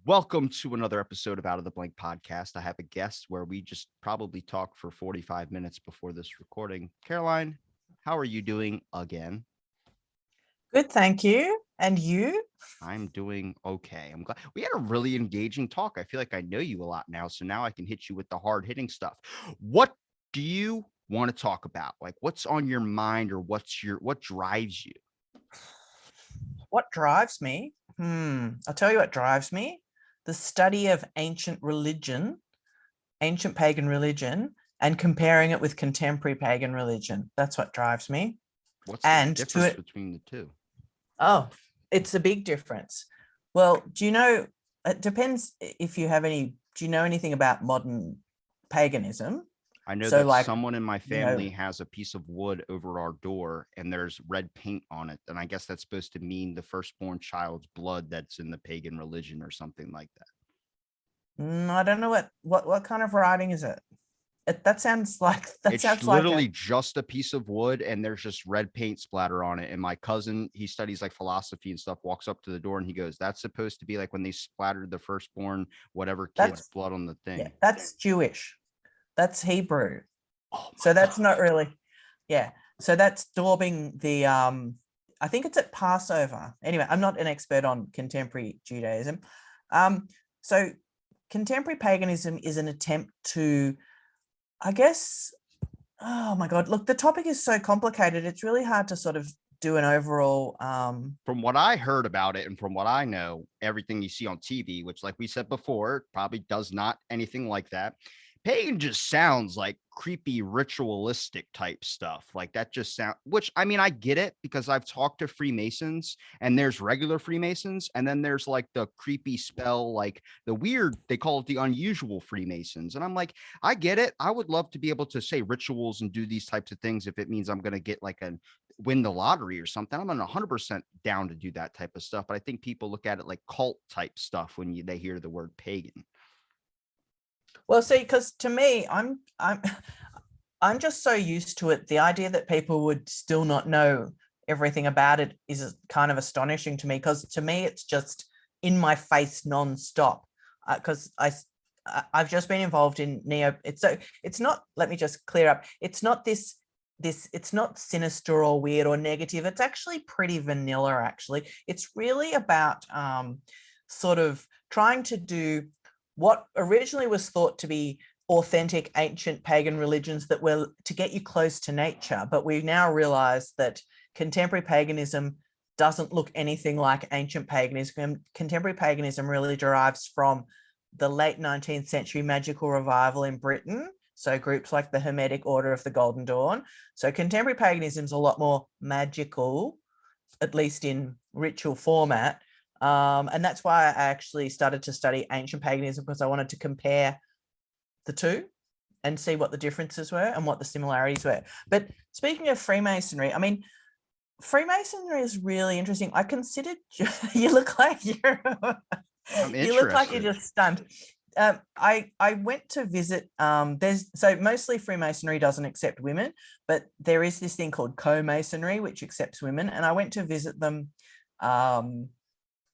Welcome to another episode of Out of the Blank podcast. I have a guest where we just probably talk for 45 minutes before this recording. Caroline, how are you doing again? Good, thank you. And you? I'm doing okay. I'm glad we had a really engaging talk. I feel like I know you a lot now, so now I can hit you with the hard hitting stuff. What do you want to talk about? Like, what's on your mind, or what drives you? What drives me? I'll tell you what drives me. The study of ancient pagan religion, and comparing it with contemporary pagan religion. That's what drives me. What's the difference between the two? Oh, it's a big difference. Well, do you know, it depends if you have any, do you know anything about modern paganism? I know that someone in my family has a piece of wood over our door and there's red paint on it. And I guess that's supposed to mean the firstborn child's blood that's in the pagan religion or something like that. I don't know what kind of writing is it? That sounds like it's literally just a piece of wood and there's just red paint splatter on it. And my cousin, he studies like philosophy and stuff, walks up to the door and he goes, "That's supposed to be like when they splattered the firstborn whatever kid's blood on the thing." Yeah, that's Jewish. That's Hebrew. Oh, so that's God. Not really. Yeah. So that's daubing the I think it's at Passover. Anyway, I'm not an expert on contemporary Judaism. So contemporary paganism is an attempt to, I guess, oh my God, look, the topic is so complicated. It's really hard to sort of do an overall. From what I heard about it and from what I know, everything you see on TV, which like we said before, probably does not anything like that. Pagan just sounds like creepy ritualistic type stuff. Like that just sound, which I mean, I get it because I've talked to Freemasons and there's regular Freemasons. And then there's like the creepy spell, like the weird, they call it the unusual Freemasons. And I'm like, I get it. I would love to be able to say rituals and do these types of things if it means I'm going to get like win the lottery or something. I'm 100% down to do that type of stuff. But I think people look at it like cult type stuff when they hear the word pagan. Well, see, because to me, I'm just so used to it. The idea that people would still not know everything about it is kind of astonishing to me, because to me, it's just in my face nonstop. Because I've just been involved in it's not, let me just clear up. It's not it's not sinister or weird or negative. It's actually pretty vanilla, actually. It's really about sort of trying to do what originally was thought to be authentic ancient pagan religions that were to get you close to nature. But we now realize that contemporary paganism doesn't look anything like ancient paganism. Contemporary paganism really derives from the late 19th century magical revival in Britain. So groups like the Hermetic Order of the Golden Dawn. So contemporary paganism is a lot more magical, at least in ritual format. And that's why I actually started to study ancient paganism, because I wanted to compare the two and see what the differences were and what the similarities were. But speaking of Freemasonry, I mean, Freemasonry is really interesting. I considered you look like you're you look like you're just stunned. I went to visit. So mostly Freemasonry doesn't accept women, but there is this thing called co-masonry which accepts women, and I went to visit them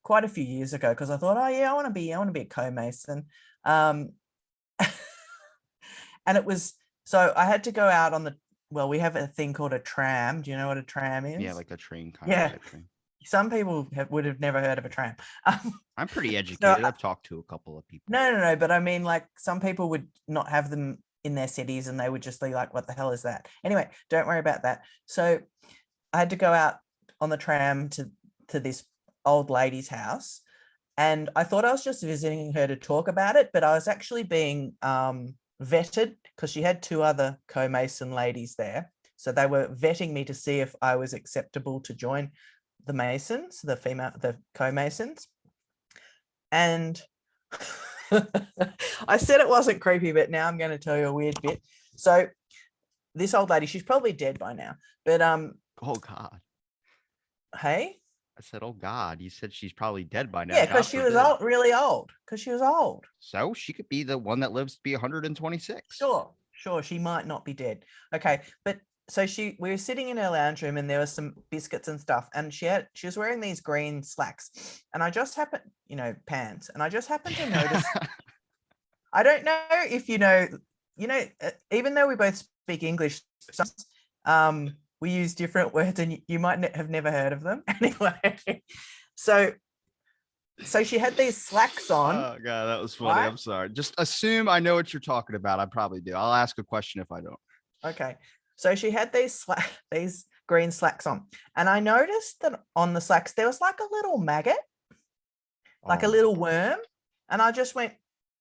quite a few years ago because I thought, oh yeah, I want to be a co-mason. And it was, so I had to go out on we have a thing called a tram. Do you know what a tram is? Yeah, like a train kind of type thing. Some people would have never heard of a tram. I'm pretty educated. I've talked to a couple of people. No. But I mean, like, some people would not have them in their cities and they would just be like, what the hell is that? Anyway, don't worry about that. So I had to go out on the tram to this old lady's house, and I thought I was just visiting her to talk about it, but I was actually being vetted because she had two other co-mason ladies there. So they were vetting me to see if I was acceptable to join the Masons, the co-Masons. And I said it wasn't creepy, but now I'm going to tell you a weird bit. So this old lady, she's probably dead by now, but oh God. Hey? I said, oh God, you said she's probably dead by now. Yeah, because she was old, really old, because she was old. So she could be the one that lives to be 126. Sure, she might not be dead. Okay, but we were sitting in her lounge room and there was some biscuits and stuff, and she was wearing these green slacks, and I just happened, pants, and I just happened to notice. I don't know if even though we both speak English, we use different words, and you might have never heard of them. Anyway, so she had these slacks on. Oh god, that was funny. Right? I'm sorry. Just assume I know what you're talking about. I probably do. I'll ask a question if I don't. Okay. So she had these green slacks on, and I noticed that on the slacks there was like a little maggot, like a little worm, and I just went,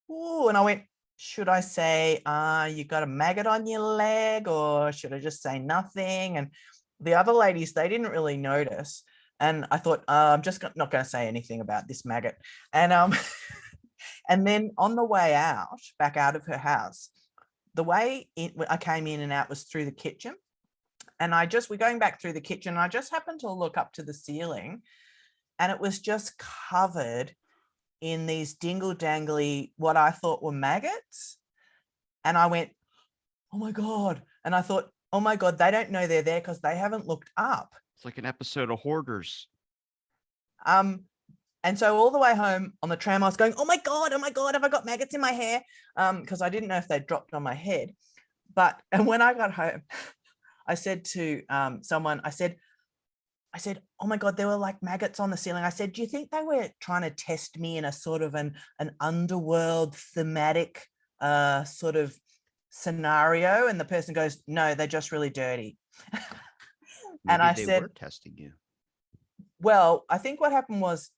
ooh, and I went, should I say, you got a maggot on your leg, or should I just say nothing? And the other ladies, they didn't really notice. And I thought, I'm just not going to say anything about this maggot. And and then on the way out, back out of her house, the way I came in and out was through the kitchen. And we're going back through the kitchen, and I just happened to look up to the ceiling, and it was just covered in these dingle-dangly, what I thought were maggots. And I went, oh my God. And I thought, oh my God, they don't know they're there because they haven't looked up. It's like an episode of Hoarders. And so all the way home on the tram, I was going, oh my God, have I got maggots in my hair? Because I didn't know if they'd dropped on my head. And when I got home, I said to someone, I said, oh my God, there were like maggots on the ceiling. I said, do you think they were trying to test me in a sort of an underworld thematic sort of scenario? And the person goes, no, they're just really dirty. And I said, were testing you. Well, I think what happened was,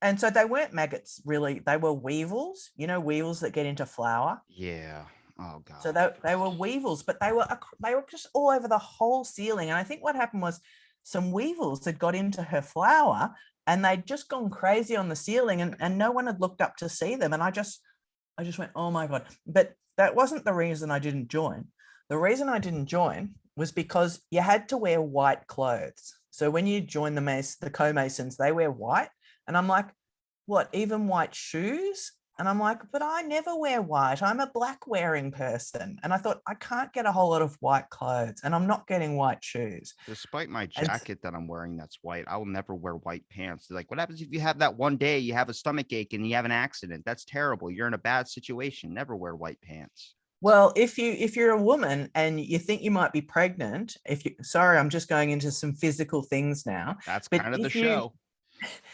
and so they weren't maggots really, they were weevils, weevils that get into flour. Yeah. Oh God. So they were weevils, but they were just all over the whole ceiling. And I think what happened was some weevils had got into her flour, and they'd just gone crazy on the ceiling, and no one had looked up to see them. And I just went, oh my God. But that wasn't the reason I didn't join. The reason I didn't join was because you had to wear white clothes. So when you join the co-masons, they wear white. And I'm like, what, even white shoes? And I'm like, but I never wear white. I'm a black wearing person. And I thought, I can't get a whole lot of white clothes, and I'm not getting white shoes. Despite my jacket that I'm wearing that's white, I will never wear white pants. They're like, what happens if you have that one day you have a stomach ache and you have an accident? That's terrible. You're in a bad situation. Never wear white pants. Well, if you're a woman and you think you might be pregnant, sorry, I'm just going into some physical things now. That's kind of the show.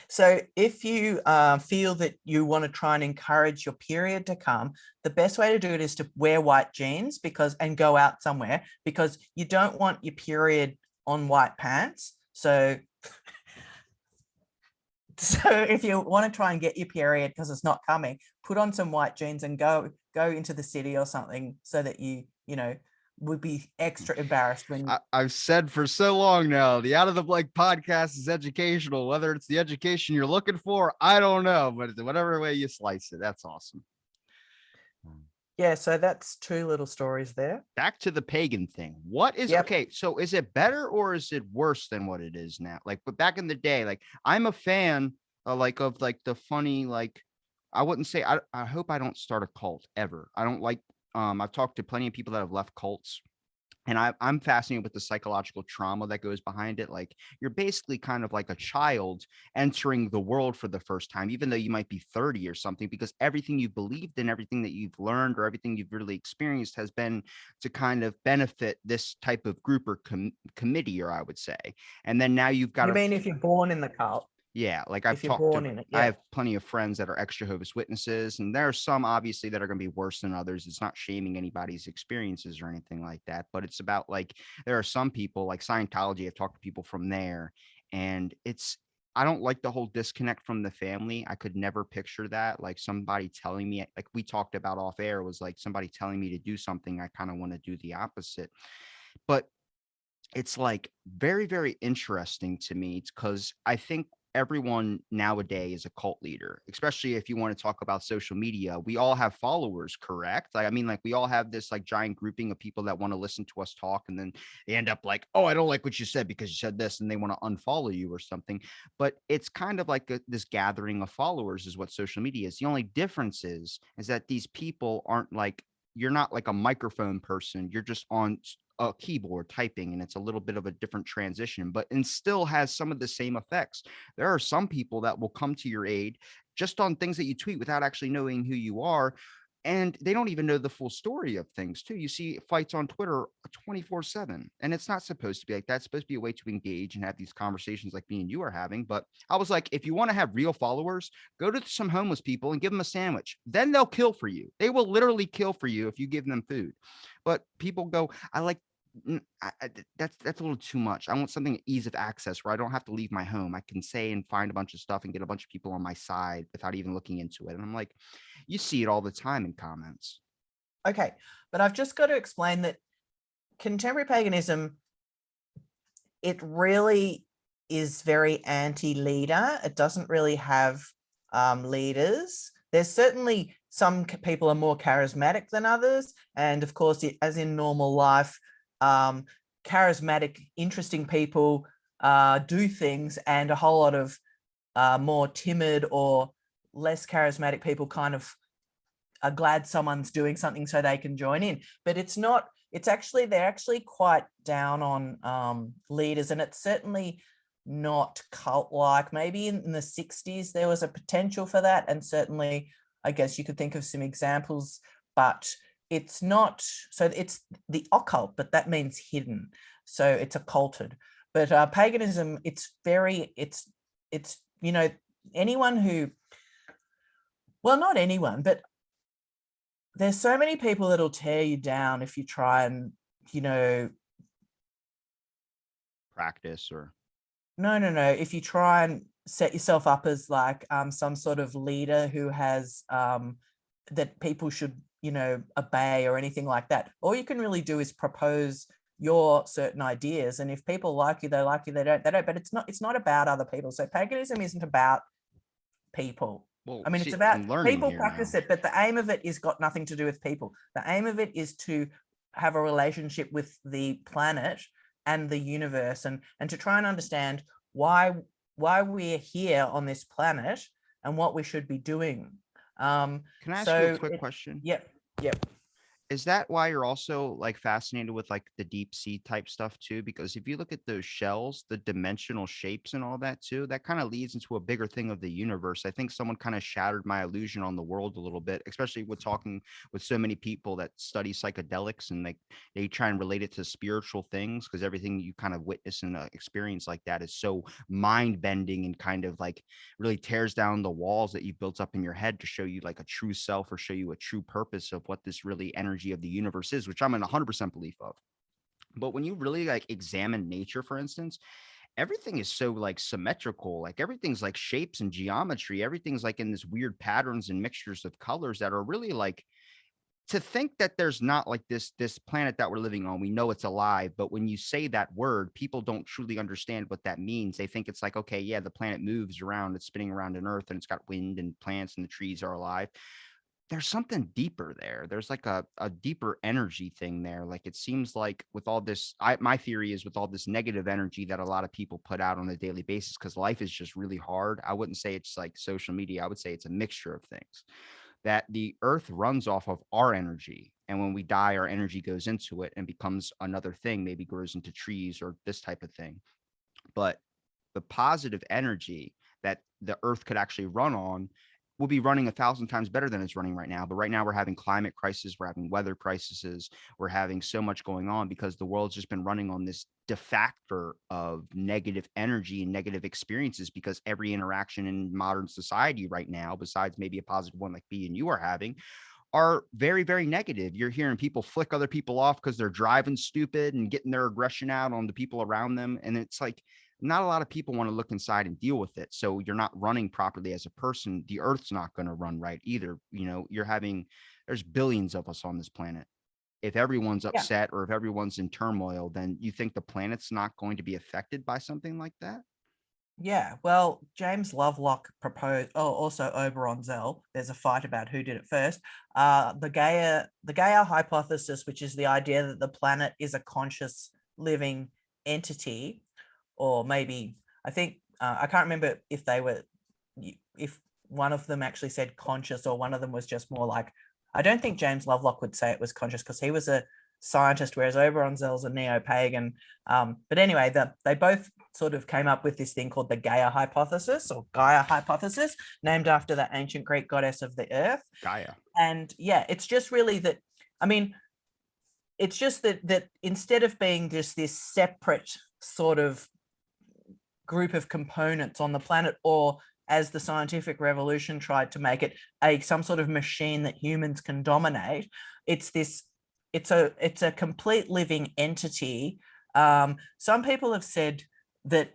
So if you feel that you want to try and encourage your period to come, the best way to do it is to wear white jeans and go out somewhere, because you don't want your period on white pants. So if you want to try and get your period because it's not coming, put on some white jeans and go into the city or something, so that you would be extra embarrassed when I've said for so long now, the Out of the Blank podcast is educational. Whether it's the education you're looking for, I don't know, but whatever way you slice it, that's awesome. Yeah, so that's two little stories there. Back to the pagan thing. What is okay? So is it better or is it worse than what it is now? Like, but back in the day, like I'm a fan of the funny, like I wouldn't say I hope I don't start a cult ever. I don't like. I've talked to plenty of people that have left cults, and I'm fascinated with the psychological trauma that goes behind it. Like you're basically kind of like a child entering the world for the first time, even though you might be 30 or something, because everything you've believed and everything that you've learned or everything you've really experienced has been to kind of benefit this type of group or committee, or I would say. And then now you've got. You mean if you're born in the cult? Yeah, like I've talked to, I have plenty of friends that are ex-Jehovah's Witnesses, and there are some obviously that are going to be worse than others. It's not shaming anybody's experiences or anything like that, but it's about like there are some people like Scientology. I've talked to people from there, and I don't like the whole disconnect from the family. I could never picture that. Like somebody telling me, like we talked about off air, was like somebody telling me to do something. I kind of want to do the opposite, but it's like very, very interesting to me because I think everyone nowadays is a cult leader, especially if you want to talk about social media. We all have followers, correct? Like, I mean, like we all have this like giant grouping of people that want to listen to us talk, and then they end up like, oh, I don't like what you said because you said this, and they want to unfollow you or something. But it's kind of like this gathering of followers is what social media is. The only difference is that these people aren't like you're not like a microphone person. You're just on a keyboard typing, and it's a little bit of a different transition, but and still has some of the same effects. There are some people that will come to your aid just on things that you tweet without actually knowing who you are. And they don't even know the full story of things too. You see fights on Twitter 24/7, and it's not supposed to be like that. It's supposed to be a way to engage and have these conversations like me and you are having. But I was like, if you want to have real followers, go to some homeless people and give them a sandwich. Then they'll kill for you. They will literally kill for you if you give them food. But people go, I like that's a little too much. I want something ease of access where I don't have to leave my home. I can say and find a bunch of stuff and get a bunch of people on my side without even looking into it. And I'm like, you see it all the time in comments. Okay, but I've just got to explain that contemporary paganism, it really is very anti-leader. It doesn't really have leaders. There's certainly some people are more charismatic than others. And of course, as in normal life, charismatic, interesting people do things, and a whole lot of more timid or less charismatic people kind of are glad someone's doing something so they can join in. But it's not, it's actually, they're actually quite down on leaders, and it's certainly not cult-like. Maybe in the 60s there was a potential for that, and certainly I guess you could think of some examples, but it's not. So it's the occult, but that means hidden, so it's occulted. But paganism, it's you know, anyone who, well, not anyone, but there's so many people that'll tear you down if you try and, you know, Practice or no, if you try and set yourself up as like some sort of leader who has that people should, you know, obey or anything like that. All you can really do is propose your certain ideas, and if people like you, they like you. They don't. But it's not about other people. So paganism isn't about people. well, I mean, see, it's about I'm learning people here practice now. it, but the aim of it is got nothing to do with people. The aim of it is to have a relationship with the planet and the universe, and to try and understand why we're here on this planet and what we should be doing. Can I ask you a quick question? Yep. Is that why you're also like fascinated with like the deep sea type stuff too? Because if you look at those shells, the dimensional shapes and all that too, that kind of leads into a bigger thing of the universe. I think someone kind of shattered my illusion on the world a little bit, especially with talking with so many people that study psychedelics, and like they try and relate it to spiritual things, because everything you kind of witness and experience like that is so mind bending and kind of like really tears down the walls that you built up in your head to show you like a true self or show you a true purpose of what this really energy of the universe is, which I'm in 100% belief of. But when you really like examine nature, for instance, everything is so like symmetrical, like everything's like shapes and geometry, everything's like in this weird patterns and mixtures of colors that are really like, to think that there's not like this planet that we're living on, we know it's alive, but when you say that word, people don't truly understand what that means. They think it's like, okay, yeah, the planet moves around, it's spinning around an earth, and it's got wind and plants and the trees are alive. There's something deeper there. There's like a deeper energy thing there. Like it seems like with all this, my theory is with all this negative energy that a lot of people put out on a daily basis, because life is just really hard. I wouldn't say it's like social media. I would say it's a mixture of things, that the earth runs off of our energy. And when we die, our energy goes into it and becomes another thing, maybe grows into trees or this type of thing. But the positive energy that the earth could actually run on will be running 1,000 times better than it's running right now. But right now we're having climate crisis, we're having weather crises, we're having so much going on because the world's just been running on this de factor of negative energy and negative experiences, because every interaction in modern society right now, besides maybe a positive one like me and you are having, are very, very negative. You're hearing people flick other people off because they're driving stupid and getting their aggression out on the people around them. And it's like, not a lot of people want to look inside and deal with it. So you're not running properly as a person. The earth's not going to run right either. You know, there's billions of us on this planet. If everyone's Yeah. upset or if everyone's in turmoil, then you think the planet's not going to be affected by something like that? Yeah, well, James Lovelock proposed, also Oberon Zell, there's a fight about who did it first. The Gaia Hypothesis, which is the idea that the planet is a conscious living entity, or maybe, I think, I can't remember if one of them actually said conscious or one of them was just more like I don't think James Lovelock would say it was conscious because he was a scientist, whereas Oberonzell's a neo-pagan. But anyway, they both sort of came up with this thing called the Gaia Hypothesis, or Gaia Hypothesis, named after the ancient Greek goddess of the earth. Gaia. And yeah, it's just really that, I mean, it's just that instead of being just this separate sort of group of components on the planet, or as the scientific revolution tried to make it, some sort of machine that humans can dominate, it's a complete living entity. Some people have said that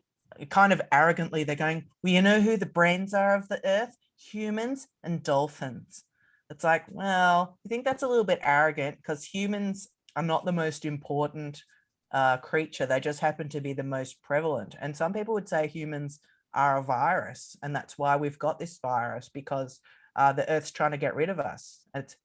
kind of arrogantly, they're going, well, you know who the brains are of the earth? Humans and dolphins. It's like, well, I think that's a little bit arrogant, because humans are not the most important creature. They just happen to be the most prevalent. And some people would say humans are a virus, and that's why we've got this virus, because the earth's trying to get rid of us. It's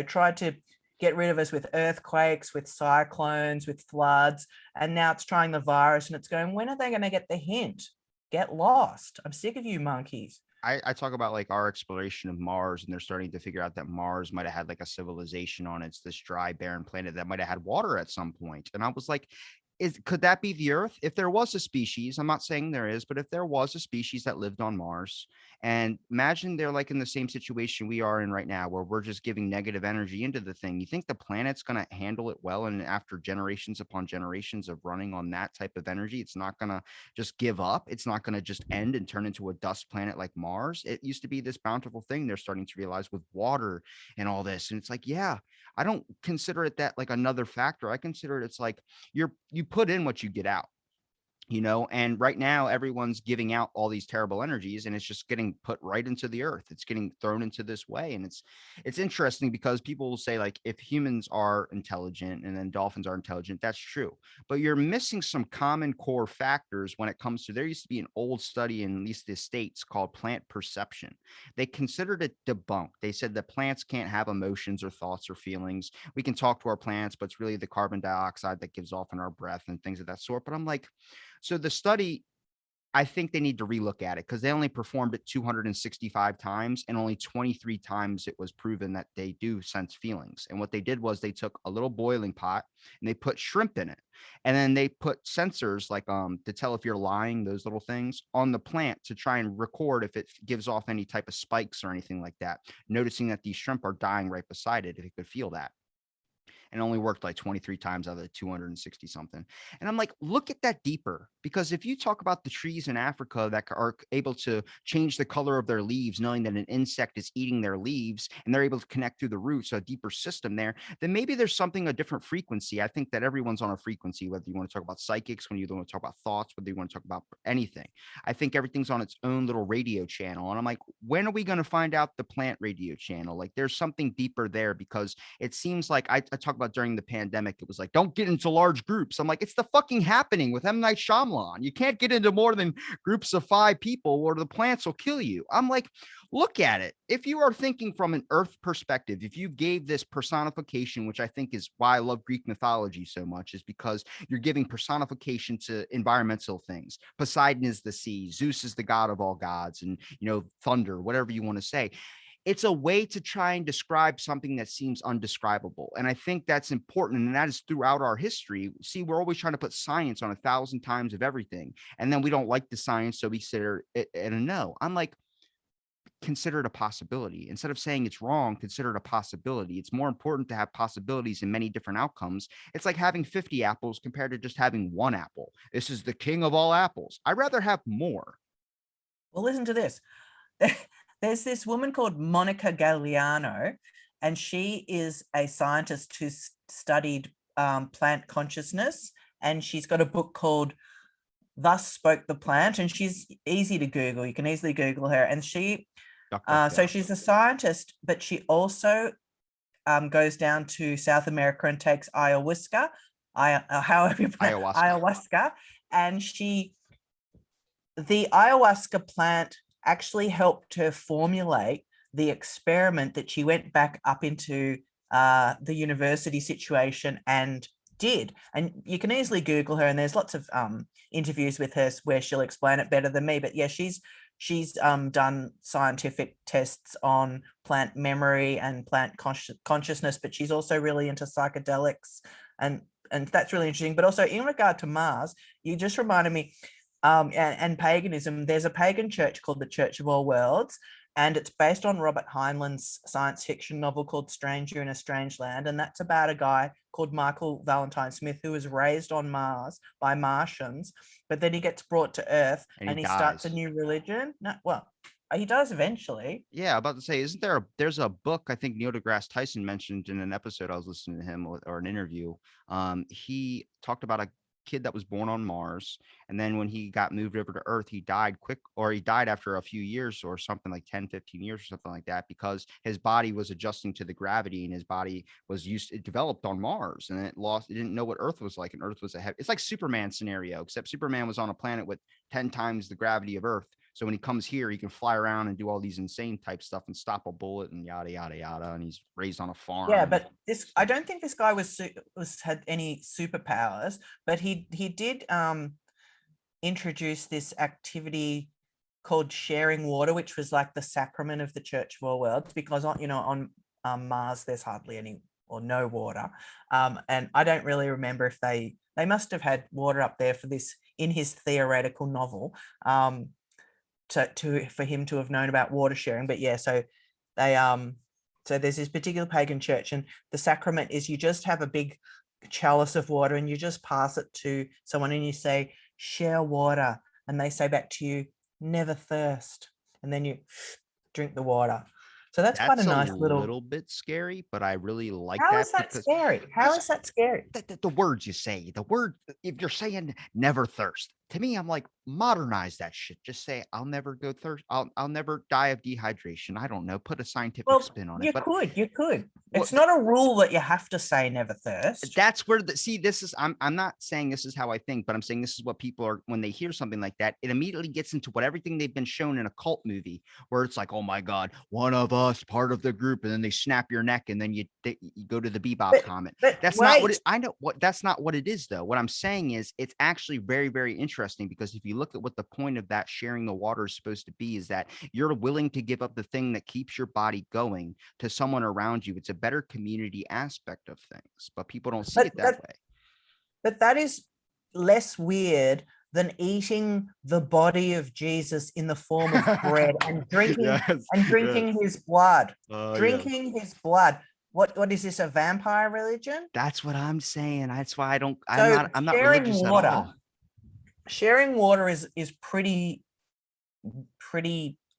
tried to get rid of us with earthquakes, with cyclones, with floods, and now it's trying the virus, and it's going, when are they going to get the hint? Get lost. I'm sick of you monkeys. I talk about like our exploration of Mars, and they're starting to figure out that Mars might have had like a civilization on it. It's this dry, barren planet that might have had water at some point. And I was like, could that be the Earth? If there was a species, I'm not saying there is, but if there was a species that lived on Mars, and imagine they're like in the same situation we are in right now, where we're just giving negative energy into the thing. You think the planet's going to handle it well? And after generations upon generations of running on that type of energy, it's not going to just give up. It's not going to just end and turn into a dust planet like Mars. It used to be this bountiful thing. They're starting to realize with water and all this. And it's like, yeah, I don't consider it that like another factor. I consider it's like you put in what you get out. And right now everyone's giving out all these terrible energies, and it's just getting put right into the earth. It's getting thrown into this way. And it's interesting, because people will say, like, if humans are intelligent and then dolphins are intelligent, that's true, but you're missing some common core factors when it comes to, there used to be an old study in at least the States called plant perception. They considered it debunked. They said that plants can't have emotions or thoughts or feelings. We can talk to our plants, but it's really the carbon dioxide that gives off in our breath and things of that sort. But I'm like, so the study, I think they need to relook at it, because they only performed it 265 times, and only 23 times it was proven that they do sense feelings. And what they did was they took a little boiling pot and they put shrimp in it. And then they put sensors like to tell if you're lying, those little things on the plant, to try and record if it gives off any type of spikes or anything like that, noticing that these shrimp are dying right beside it if it could feel that. And only worked like 23 times out of the 260 something. And I'm like, look at that deeper, because if you talk about the trees in Africa that are able to change the color of their leaves, knowing that an insect is eating their leaves, and they're able to connect through the roots, so a deeper system there, then maybe there's something, a different frequency. I think that everyone's on a frequency, whether you want to talk about psychics, when you want to talk about thoughts, whether you want to talk about anything. I think everything's on its own little radio channel. And I'm like, when are we going to find out the plant radio channel? Like, there's something deeper there, because it seems like I talk about during the pandemic, it was like, don't get into large groups. I'm like, it's the fucking happening with M. Night Shyamalan. You can't get into more than groups of 5 people or the plants will kill you. I'm like, look at it. If you are thinking from an earth perspective, if you gave this personification, which I think is why I love Greek mythology so much, is because you're giving personification to environmental things. Poseidon is the sea, Zeus is the god of all gods, and thunder, whatever you want to say. It's a way to try and describe something that seems undescribable. And I think that's important. And that is throughout our history. See, we're always trying to put science on 1,000 times of everything. And then we don't like the science, so we consider it a no. I'm like, consider it a possibility. Instead of saying it's wrong, consider it a possibility. It's more important to have possibilities in many different outcomes. It's like having 50 apples compared to just having 1 apple. This is the king of all apples. I'd rather have more. Well, listen to this. There's this woman called Monica Galliano, and she is a scientist who studied plant consciousness, and she's got a book called Thus Spoke the Plant, and she's easy to Google. You can easily Google her. And she, so she's a scientist, but she also goes down to South America and takes ayahuasca, however you pronounce ayahuasca, and the ayahuasca plant actually helped her formulate the experiment that she went back up into the university situation and did. And you can easily Google her, and there's lots of interviews with her where she'll explain it better than me. But yeah, she's she's done scientific tests on plant memory and plant consciousness, but she's also really into psychedelics, and that's really interesting. But also in regard to Mars, you just reminded me, and paganism. There's a pagan church called the Church of All Worlds, and it's based on Robert Heinlein's science fiction novel called Stranger in a Strange Land, and that's about a guy called Michael Valentine Smith who was raised on Mars by Martians, but then he gets brought to Earth and he starts a new religion. No, well, he does eventually. Yeah, about to say, there's a book I think Neil deGrasse Tyson mentioned in an episode I was listening to him or an interview. He talked about a kid that was born on Mars, and then when he got moved over to Earth, he died after a few years or something, like 10, 15 years or something like that, because his body was adjusting to the gravity, and his body it developed on Mars, and it didn't know what Earth was like, and Earth was it's like Superman scenario, except Superman was on a planet with 10 times the gravity of Earth. So when he comes here, he can fly around and do all these insane type stuff and stop a bullet and yada yada yada. And he's raised on a farm. Yeah, but I don't think this guy had any superpowers, but he did introduce this activity called sharing water, which was like the sacrament of the Church of All Worlds, because on Mars there's hardly any or no water, and I don't really remember if they must have had water up there for this in his theoretical novel. For him to have known about water sharing. But yeah, so they so there's this particular pagan church, and the sacrament is you just have a big chalice of water and you just pass it to someone and you say, share water, and they say back to you, never thirst, and then you drink the water. So that's quite a nice little bit scary, but I really like that. How is that scary? How is that scary? The words you say, if you're saying never thirst, to me, I'm like, modernize that shit. Just say, I'll never go thirst. I'll never die of dehydration. I don't know. Put a scientific spin on it. You could. It's not a rule that you have to say never thirst. That's where this is. I'm not saying this is how I think, but I'm saying this is what people are, when they hear something like that, it immediately gets into everything they've been shown in a cult movie, where it's like, oh my God, one of us, part of the group, and then they snap your neck, and then you go to the Bebop comment. That's not what I know. That's not what it is, though. What I'm saying is, it's actually very, very interesting, because if you look at what the point of that sharing the water is supposed to be, is that you're willing to give up the thing that keeps your body going to someone around you. It's a better community aspect of things, but people don't see it that way. But that is less weird than eating the body of Jesus in the form of bread and drinking his blood. His blood. What is this, a vampire religion? That's what I'm saying. That's why I'm not religious at all. Sharing water is pretty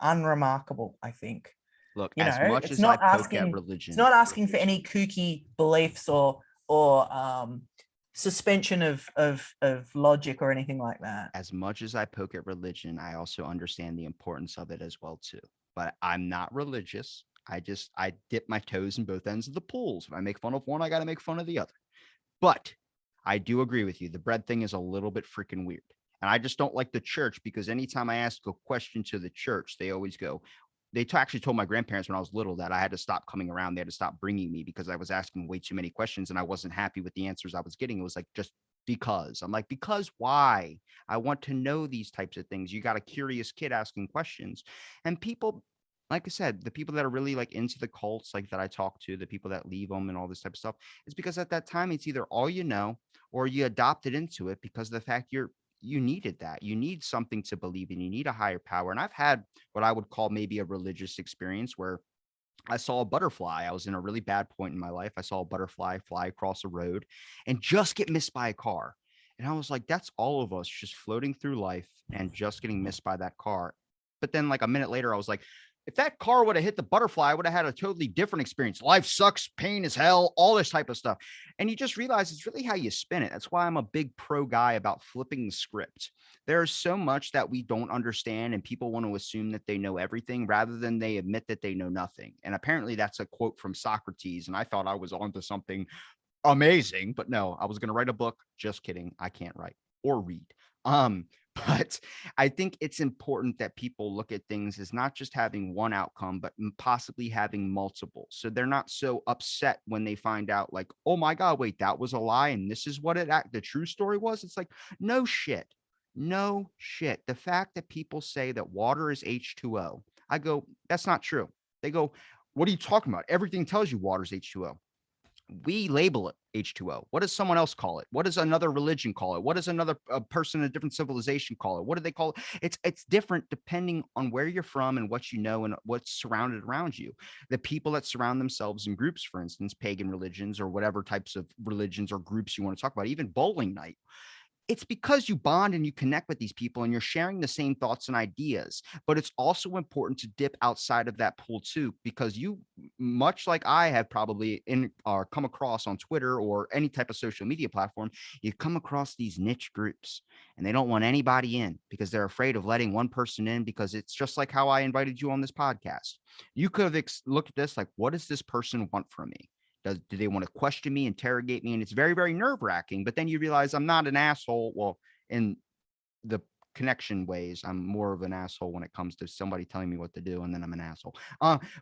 unremarkable, I think. Look, as much as I poke at religion, it's not asking for any kooky beliefs or suspension of logic or anything like that. As much as I poke at religion, I also understand the importance of it as well too. But I'm not religious. I dip my toes in both ends of the pools. If I make fun of one, I got to make fun of the other. But I do agree with you. The bread thing is a little bit freaking weird. And I just don't like the church, because anytime I ask a question to the church, they always go, they actually told my grandparents when I was little that I had to stop coming around. They had to stop bringing me because I was asking way too many questions and I wasn't happy with the answers I was getting. It was like, just because. I'm like, because why? I want to know these types of things. You got a curious kid asking questions. And people, like I said, the people that are really like into the cults, like that I talk to, the people that leave them and all this type of stuff, is because at that time it's either all you know or you adopted into it because of the fact you needed that. You need something to believe in. You need a higher power. And I've had what I would call maybe a religious experience where I saw a butterfly. I was in a really bad point in my life. I saw a butterfly fly across a road and just get missed by a car. And I was like, that's all of us just floating through life and just getting missed by that car. But then like a minute later, I was like, if that car would have hit the butterfly, I would have had a totally different experience. Life sucks, pain is hell, all this type of stuff. And you just realize it's really how you spin it. That's why I'm a big pro guy about flipping the script. There's so much that we don't understand, and people want to assume that they know everything rather than they admit that they know nothing. And apparently that's a quote from Socrates. And I thought I was onto something amazing, but no, I was going to write a book. Just kidding. I can't write or read. But I think it's important that people look at things as not just having one outcome, but possibly having multiple. So they're not so upset when they find out like, oh my God, wait, that was a lie. And this is what the true story was. It's like, no shit. No shit. The fact that people say that water is H2O, I go, that's not true. They go, what are you talking about? Everything tells you water is H2O. We label it H2O. What does someone else call it? What does another religion call it? What does another person in a different civilization call it? What do they call it? It's different depending on where you're from and what you know and what's surrounded around you. The people that surround themselves in groups, for instance, pagan religions or whatever types of religions or groups you want to talk about, even bowling night, it's because you bond and you connect with these people and you're sharing the same thoughts and ideas. But it's also important to dip outside of that pool too, because you, much like I have probably in or come across on Twitter or any type of social media platform, you come across these niche groups and they don't want anybody in because they're afraid of letting one person in, because it's just like how I invited you on this podcast. You could have looked at this like, what does this person want from me? Do they want to question me, interrogate me? And it's very, very nerve wracking. But then you realize I'm not an asshole. Well, in the connection ways, I'm more of an asshole when it comes to somebody telling me what to do, and then I'm an asshole.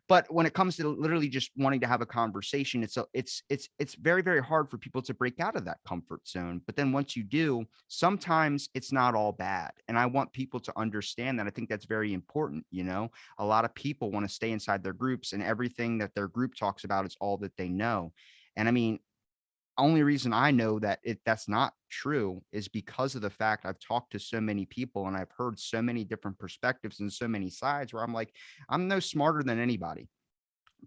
But when it comes to literally just wanting to have a conversation, it's very, very hard for people to break out of that comfort zone. But then once you do, sometimes it's not all bad. And I want people to understand that. I think that's very important. You know, a lot of people want to stay inside their groups, and everything that their group talks about is all that they know. And I mean, only reason I know that that's not true is because of the fact I've talked to so many people and I've heard so many different perspectives and so many sides where I'm like, I'm no smarter than anybody.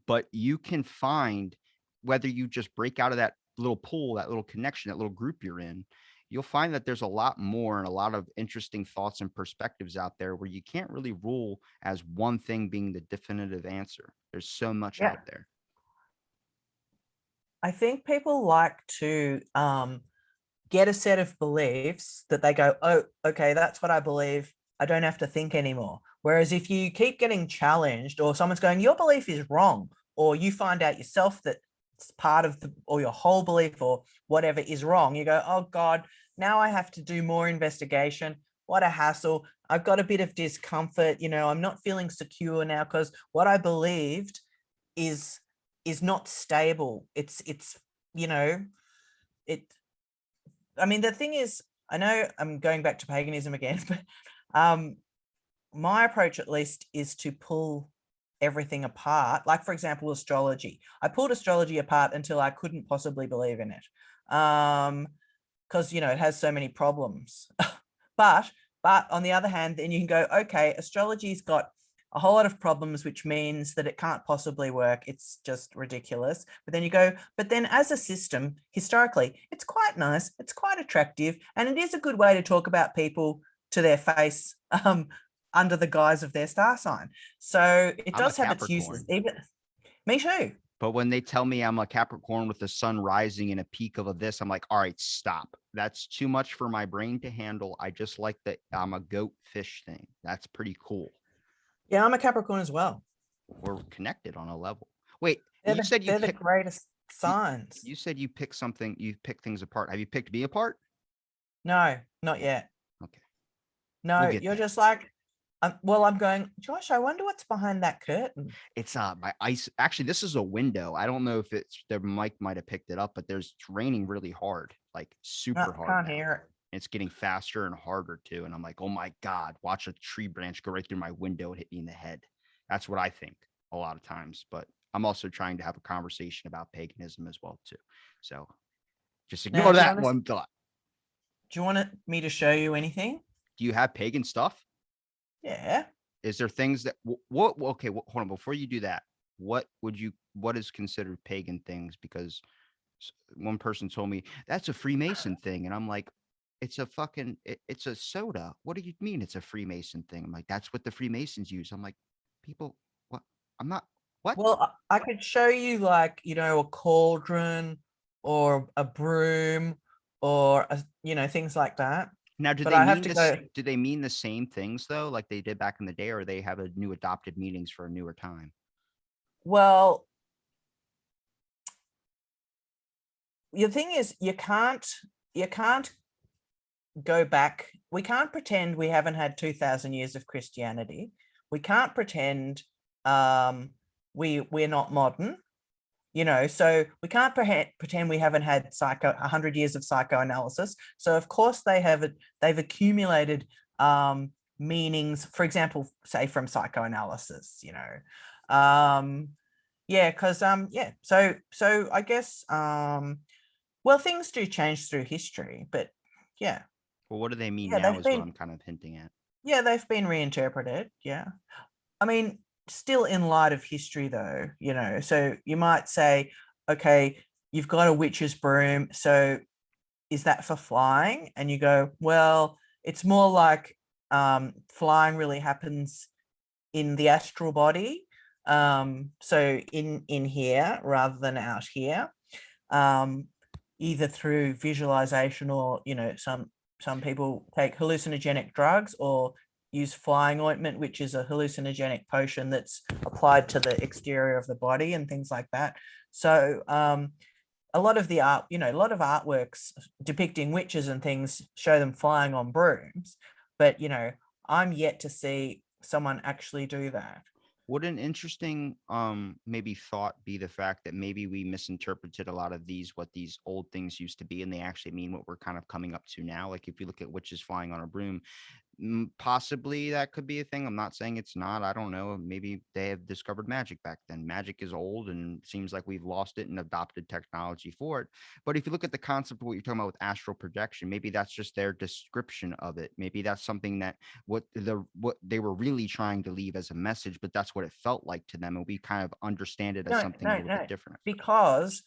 But you can find, whether you just break out of that little pool, that little connection, that little group you're in, you'll find that there's a lot more and a lot of interesting thoughts and perspectives out there where you can't really rule as one thing being the definitive answer. There's so much Yeah. out there. I think people like to get a set of beliefs that they go, oh, okay, that's what I believe. I don't have to think anymore. Whereas if you keep getting challenged, or someone's going, your belief is wrong, or you find out yourself that it's part of or your whole belief or whatever is wrong, you go, oh God, now I have to do more investigation. What a hassle. I've got a bit of discomfort. You know, I'm not feeling secure now because what I believed is not stable. It's you know, it I mean, the thing is, I know I'm going back to paganism again, but my approach at least is to pull everything apart. Like, for example, astrology. I pulled astrology apart until I couldn't possibly believe in it. Because, you know, it has so many problems. but on the other hand, then you can go, okay, astrology's got a whole lot of problems, which means that it can't possibly work. It's just ridiculous. But then you go, but then as a system, historically, it's quite nice. It's quite attractive. And it is a good way to talk about people to their face under the guise of their star sign. So it I'm a does have its uses. Capricorn. Even me too. But when they tell me I'm a Capricorn with the sun rising in a peak of this, I'm like, all right, stop. That's too much for my brain to handle. I just like that I'm a goat fish thing. That's pretty cool. Yeah, I'm a Capricorn as well. We're connected on a level. Wait, They're you said you they're the picked, greatest signs. you said you pick something, you pick things apart. Have you picked me apart? No, not yet. Okay. No, We'll get you're there. just like, well, I'm going, Josh, I wonder what's behind that curtain. It's my ice. Actually, this is a window. I don't know if it's the mic might have picked it up, but it's raining really hard, like No, super hard can't now. hear it. It's getting faster and harder too. And I'm like, oh my God, watch a tree branch go right through my window and hit me in the head. That's what I think a lot of times. But I'm also trying to have a conversation about paganism as well too. So just Now, ignore that one thought. do you want me to show you anything? Do you have pagan stuff? Yeah. Is there things that what okay, hold on, before you do that, what is considered pagan things? Because one person told me that's a Freemason thing, and I'm like, it's a fucking it's a soda. What do you mean it's a Freemason thing? I'm like, that's what the Freemasons use. I'm like, people, what? I'm not what? Well, I could show you, like, you know, a cauldron or a broom or things like that. Now, do But they I have mean to this? go, Do they mean the same things though, like they did back in the day, or they have a new adopted meanings for a newer time? well, the thing is, you can't go back. We can't pretend we haven't had 2,000 years of Christianity. We can't pretend we're not modern. So we can't pretend we haven't had 100 years of psychoanalysis. So of course they've accumulated meanings, for example, say from psychoanalysis, because so I guess well, things do change through history, but yeah. Well, what do they mean Yeah, now is what I'm kind of hinting at. Yeah, they've been reinterpreted. Yeah. I mean, still in light of history though, so you might say, okay, you've got a witch's broom. So is that for flying? And you go, well, it's more like flying really happens in the astral body. So in here rather than out here, either through visualization or, some people take hallucinogenic drugs or use flying ointment, which is a hallucinogenic potion that's applied to the exterior of the body and things like that. So a lot of the art, a lot of artworks depicting witches and things show them flying on brooms, but I'm yet to see someone actually do that. Would an interesting maybe thought be the fact that maybe we misinterpreted a lot of what these old things used to be, and they actually mean what we're kind of coming up to now? Like if you look at witches flying on a broom, possibly that could be a thing. I'm not saying it's not. I don't know. Maybe they have discovered magic back then. Magic is old and seems like we've lost it and adopted technology for it. But if you look at the concept of what you're talking about with astral projection, maybe that's just their description of it. Maybe that's something that what they were really trying to leave as a message, but that's what it felt like to them. And we kind of understand it as something a little bit different. Because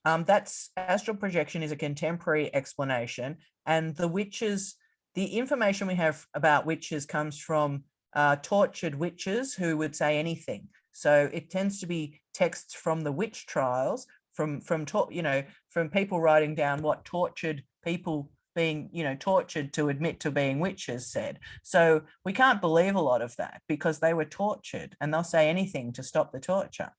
that's astral projection is a contemporary explanation, and the information we have about witches comes from tortured witches who would say anything. So it tends to be texts from the witch trials, from people writing down what tortured people being tortured to admit to being witches said. So we can't believe a lot of that because they were tortured, and they'll say anything to stop the torture.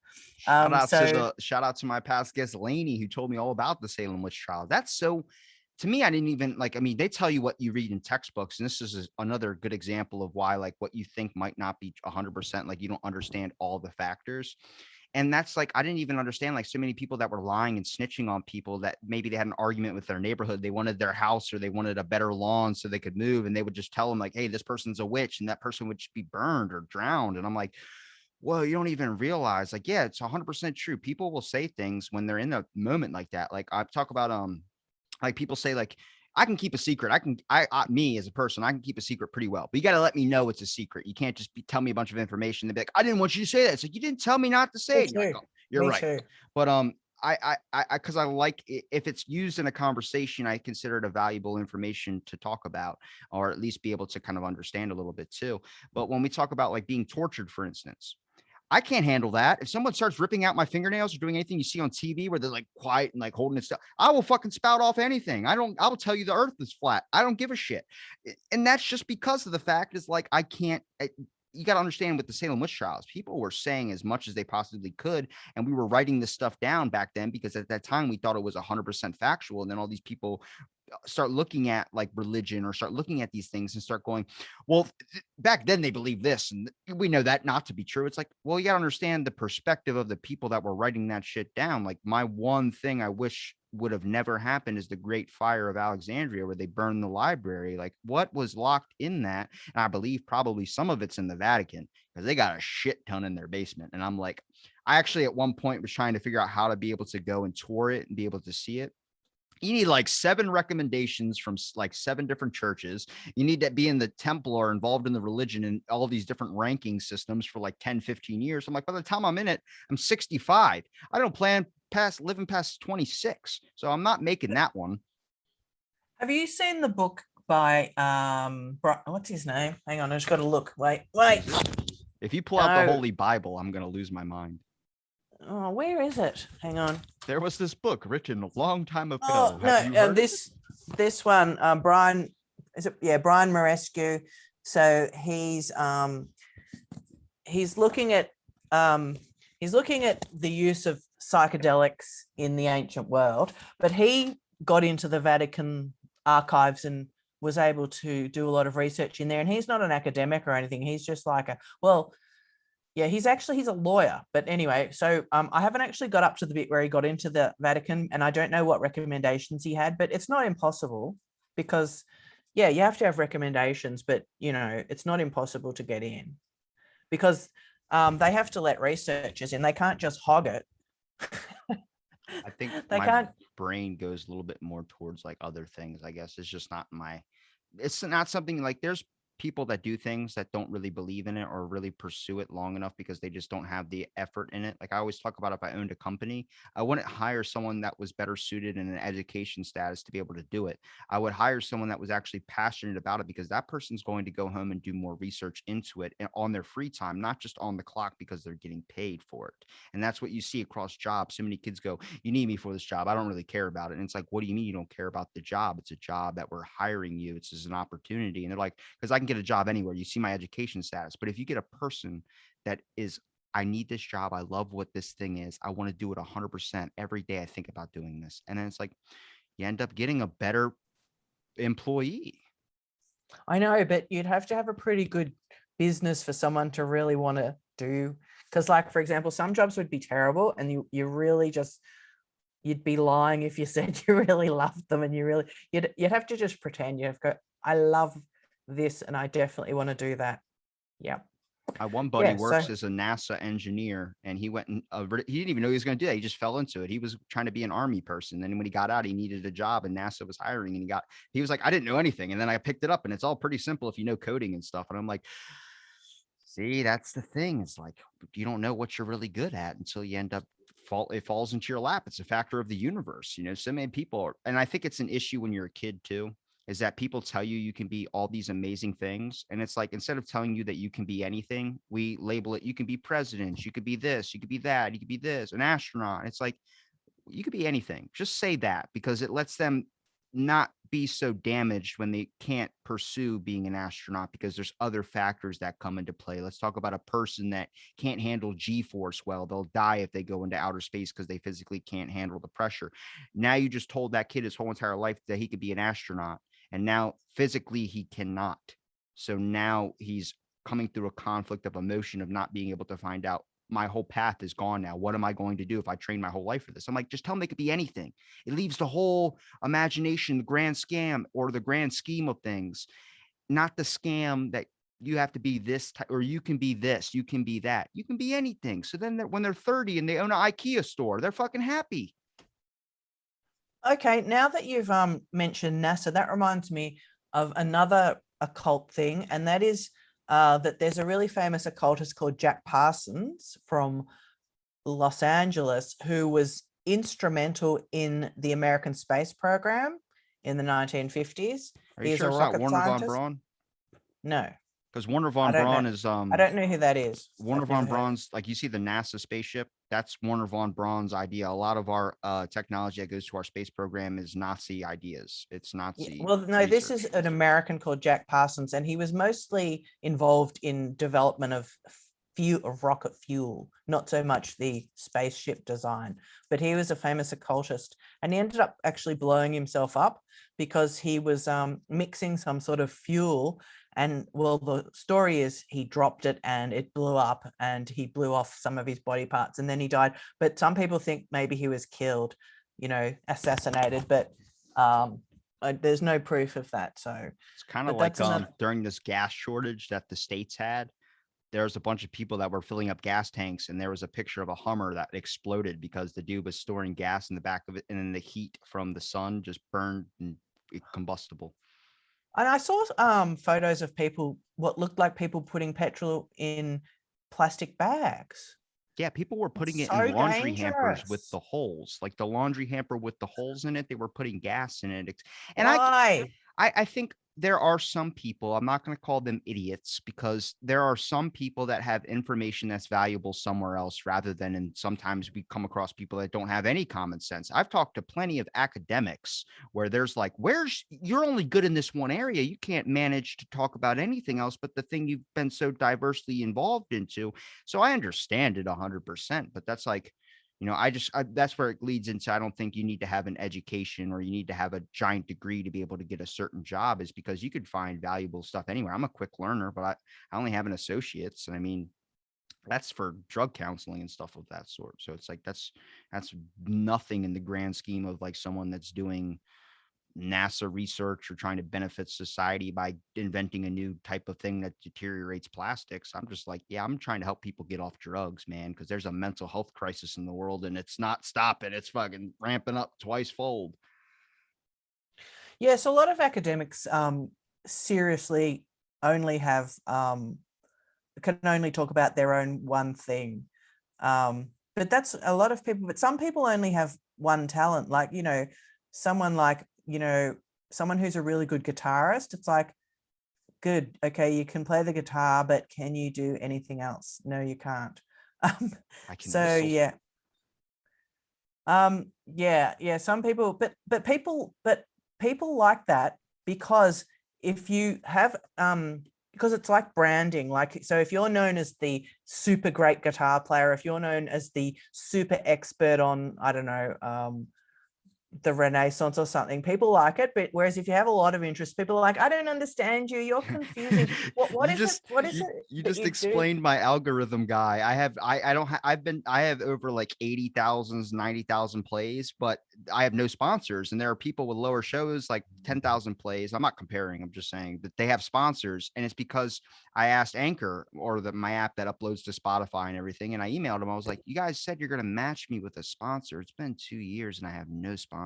Shout out to my past guest Lainey, who told me all about the Salem witch trial. That's so, to me, I didn't even they tell you what you read in textbooks, and this is another good example of why what you think might not be 100%, you don't understand all the factors. And that's I didn't even understand so many people that were lying and snitching on people that maybe they had an argument with their neighborhood. They wanted their house or they wanted a better lawn so they could move. And they would just tell them hey, this person's a witch, and that person would just be burned or drowned. And I'm like, well, you don't even realize yeah, it's 100% true. People will say things when they're in a moment like that. I talk about, people say I can keep a secret. Me as a person, I can keep a secret pretty well, but you got to let me know it's a secret. You can't just tell me a bunch of information and be like, I didn't want you to say that. It's you didn't tell me not to say it. You're, you're right. Too. But because I like if it's used in a conversation, I consider it a valuable information to talk about, or at least be able to kind of understand a little bit too. But when we talk about being tortured, for instance, I can't handle that. If someone starts ripping out my fingernails or doing anything you see on TV where they're quiet and holding it still, I will fucking spout off anything. I will tell you the earth is flat. I don't give a shit. And that's just because of the fact is I can't, you got to understand with the Salem witch trials, people were saying as much as they possibly could. And we were writing this stuff down back then because at that time we thought it was 100% factual. And then all these people start looking at religion or start looking at these things and start going, well, back then they believed this and we know that not to be true. It's well, you got to understand the perspective of the people that were writing that shit down. My one thing I wish would have never happened is the Great Fire of Alexandria, where they burned the library. What was locked in that? And I believe probably some of it's in the Vatican because they got a shit ton in their basement. And I'm I actually at one point was trying to figure out how to be able to go and tour it and be able to see it. You need 7 recommendations from 7 different churches. You need to be in the temple or involved in the religion and all these different ranking systems for 10, 15 years. I'm by the time I'm in it, I'm 65. I don't plan living past 26. So I'm not making that one. Have you seen the book by, what's his name? Hang on, I just got to look. Wait. If you pull out the Holy Bible, I'm going to lose my mind. Oh, where is it? Hang on. There was this book written a long time ago. Oh, no, this one, Brian, is it? Yeah, Brian Marescu. So he's looking at the use of psychedelics in the ancient world, but he got into the Vatican archives and was able to do a lot of research in there. And he's not an academic or anything. He's just Yeah, he's a lawyer. But anyway, so I haven't actually got up to the bit where he got into the Vatican, and I don't know what recommendations he had, but it's not impossible because, yeah, you have to have recommendations, but it's not impossible to get in because they have to let researchers in. They can't just hog it. I think They my can't. brain goes a little bit more towards like other things. I guess it's just not it's not something like there's people that do things that don't really believe in it or really pursue it long enough because they just don't have the effort in it. Like I always talk about, if I owned a company, I wouldn't hire someone that was better suited in an education status to be able to do it. I would hire someone that was actually passionate about it because that person's going to go home and do more research into it and on their free time, not just on the clock because they're getting paid for it. And that's what you see across jobs. So many kids go, you need me for this job. I don't really care about it. And it's like, what do you mean you don't care about the job? It's a job that we're hiring you. It's just an opportunity. And they're like, because I can get a job anywhere. You see my education status. But if you get a person that is, I need this job. I love what this thing is. I want to do it 100% every day. I think about doing this. And then it's like, you end up getting a better employee. I know, but you'd have to have a pretty good business for someone to really want to do. Because, like, for example, some jobs would be terrible, and you really just you'd be lying if you said you really loved them, and you'd have to just pretend. You have to go, I love this, and I definitely want to do that. Yeah. My one buddy Yeah. works So as a NASA engineer, and he went and he didn't even know he was going to do that. He just fell into it. He was trying to be an army person. Then when he got out, he needed a job, and NASA was hiring, and he was like, I didn't know anything, and then I picked it up, and it's all pretty simple if you know coding and stuff. And I'm like, see, that's the thing. It's like you don't know what you're really good at until you end up it falls into your lap. It's a factor of the universe. So many people are, and I think it's an issue when you're a kid too, is that people tell you you can be all these amazing things. And it's like, instead of telling you that you can be anything, we label it, you can be president, you could be this, you could be that, you could be this, an astronaut. It's like, you could be anything. Just say that because it lets them not be so damaged when they can't pursue being an astronaut because there's other factors that come into play. Let's talk about a person that can't handle G-force well. They'll die if they go into outer space because they physically can't handle the pressure. Now you just told that kid his whole entire life that he could be an astronaut, and now physically he cannot. So now he's coming through a conflict of emotion of not being able to find out, my whole path is gone now. What am I going to do if I train my whole life for this? I'm like, just tell them they could be anything. It leaves the whole imagination, the grand scam or the grand scheme of things, not the scam that you have to be this type, or you can be this, you can be that, you can be anything. So then when they're 30 and they own an IKEA store, they're fucking happy. okay, now that you've mentioned NASA, that reminds me of another occult thing, and that is that there's a really famous occultist called Jack Parsons from Los Angeles who was instrumental in the American space program in the 1950s. Are you He is sure a it's not rocket Warner von scientist. Braun? No, Because Warner I von don't know. Braun is I don't know who that is. Warner I've never von heard. Braun's, like, you see the NASA spaceship, that's Warner von Braun's idea. A lot of our technology that goes to our space program is Nazi ideas. It's Yeah, Nazi well, no, this is research. an American called Jack Parsons, and he was mostly involved in development of rocket fuel, not so much the spaceship design. But he was a famous occultist, and he ended up actually blowing himself up because he was mixing some sort of fuel. And well, the story is he dropped it and it blew up, and he blew off some of his body parts, and then he died. But some people think maybe he was killed, assassinated. But there's no proof of that. So, It's kind of but like that's another. during this gas shortage that the states had, there was a bunch of people that were filling up gas tanks, and there was a picture of a Hummer that exploded because the dude was storing gas in the back of it, and then the heat from the sun just burned and combustible. And I saw photos of people, what looked like people putting petrol in plastic bags. Yeah, people were putting It's it in so laundry hampers with dangerous. the holes, like the laundry hamper with the holes in it. They were putting gas in it. And Why? I think there are some people, I'm not going to call them idiots, because there are some people that have information that's valuable somewhere else rather than, and sometimes we come across people that don't have any common sense. I've talked to plenty of academics where there's like, you're only good in this one area. You can't manage to talk about anything else but the thing you've been so diversely involved into. So I understand it 100%, but that's like, that's where it leads into, I don't think you need to have an education or you need to have a giant degree to be able to get a certain job, is because you could find valuable stuff anywhere. I'm a quick learner, but I only have an associate's. And I mean, that's for drug counseling and stuff of that sort. So it's like that's nothing in the grand scheme of like someone that's doing NASA research or trying to benefit society by inventing a new type of thing that deteriorates plastics. I'm just like, yeah, I'm trying to help people get off drugs, man, because there's a mental health crisis in the world and it's not stopping. It's fucking ramping up twice fold. Yeah, so a lot of academics seriously only have can only talk about their own one thing. But that's a lot of people, but some people only have one talent, like, you know, someone like, you know, someone who's a really good guitarist. It's like, good, okay, you can play the guitar, but can you do anything else? No, you can't. I can So whistle. yeah. Yeah, some people, but people like that, because if you have because it's like branding. Like, so if you're known as the super great guitar player, if you're known as the super expert on, I don't know, the Renaissance or something, people like it. But whereas if you have a lot of interest, people are like, I don't understand you, you're confusing. What you is it? just What is it you that just you do? explained my algorithm guy. I don't I have over like 80,000 90,000 plays, but I have no sponsors, and there are people with lower shows like 10,000 plays. I'm not comparing, I'm just saying that they have sponsors, and it's because I asked Anchor, or my app that uploads to Spotify and everything, and I emailed them. I was like, you guys said you're going to match me with a sponsor. It's been 2 years and I have no sponsor.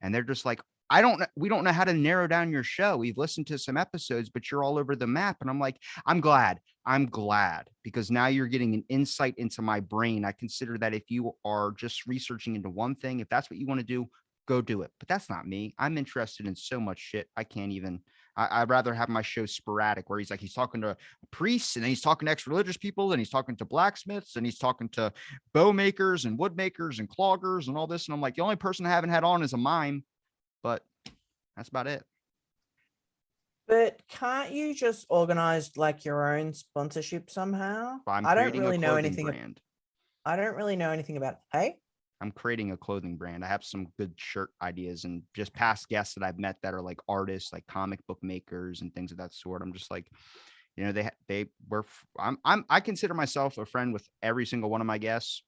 And they're just like, I don't know. We don't know how to narrow down your show. We've listened to some episodes, but you're all over the map. And I'm like, I'm glad. I'm glad, because now you're getting an insight into my brain. I consider that if you are just researching into one thing, if that's what you want to do, go do it. But that's not me. I'm interested in so much shit. I can't even. I'd rather have my show sporadic, where he's talking to priests, and then he's talking to ex-religious people, and he's talking to blacksmiths, and he's talking to bow makers and wood makers and cloggers and all this. And I'm like, the only person I haven't had on is a mime, but that's about it. But can't you just organize like your own sponsorship somehow? I'm I don't creating a really know clothing anything. brand. I don't really know anything about. Hey, I'm creating a clothing brand. I have some good shirt ideas, and just past guests that I've met that are like artists, like comic book makers and things of that sort. I'm just like, you know, they were. I consider myself a friend with every single one of my guests,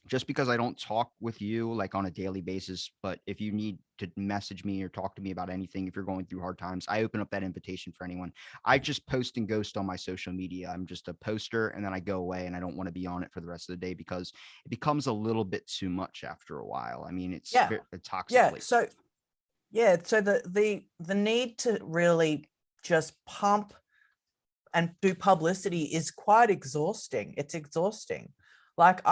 just because I don't talk with you like on a daily basis. But if you need to message me or talk to me about anything, if you're going through hard times, I open up that invitation for anyone. I just post and ghost on my social media. I'm just a poster, and then I go away, and I don't want to be on it for the rest of the day, because it becomes a little bit too much after a while. I mean, it's yeah, a toxic yeah. place. So yeah, so the need to really just pump and do publicity is quite exhausting. It's exhausting. Like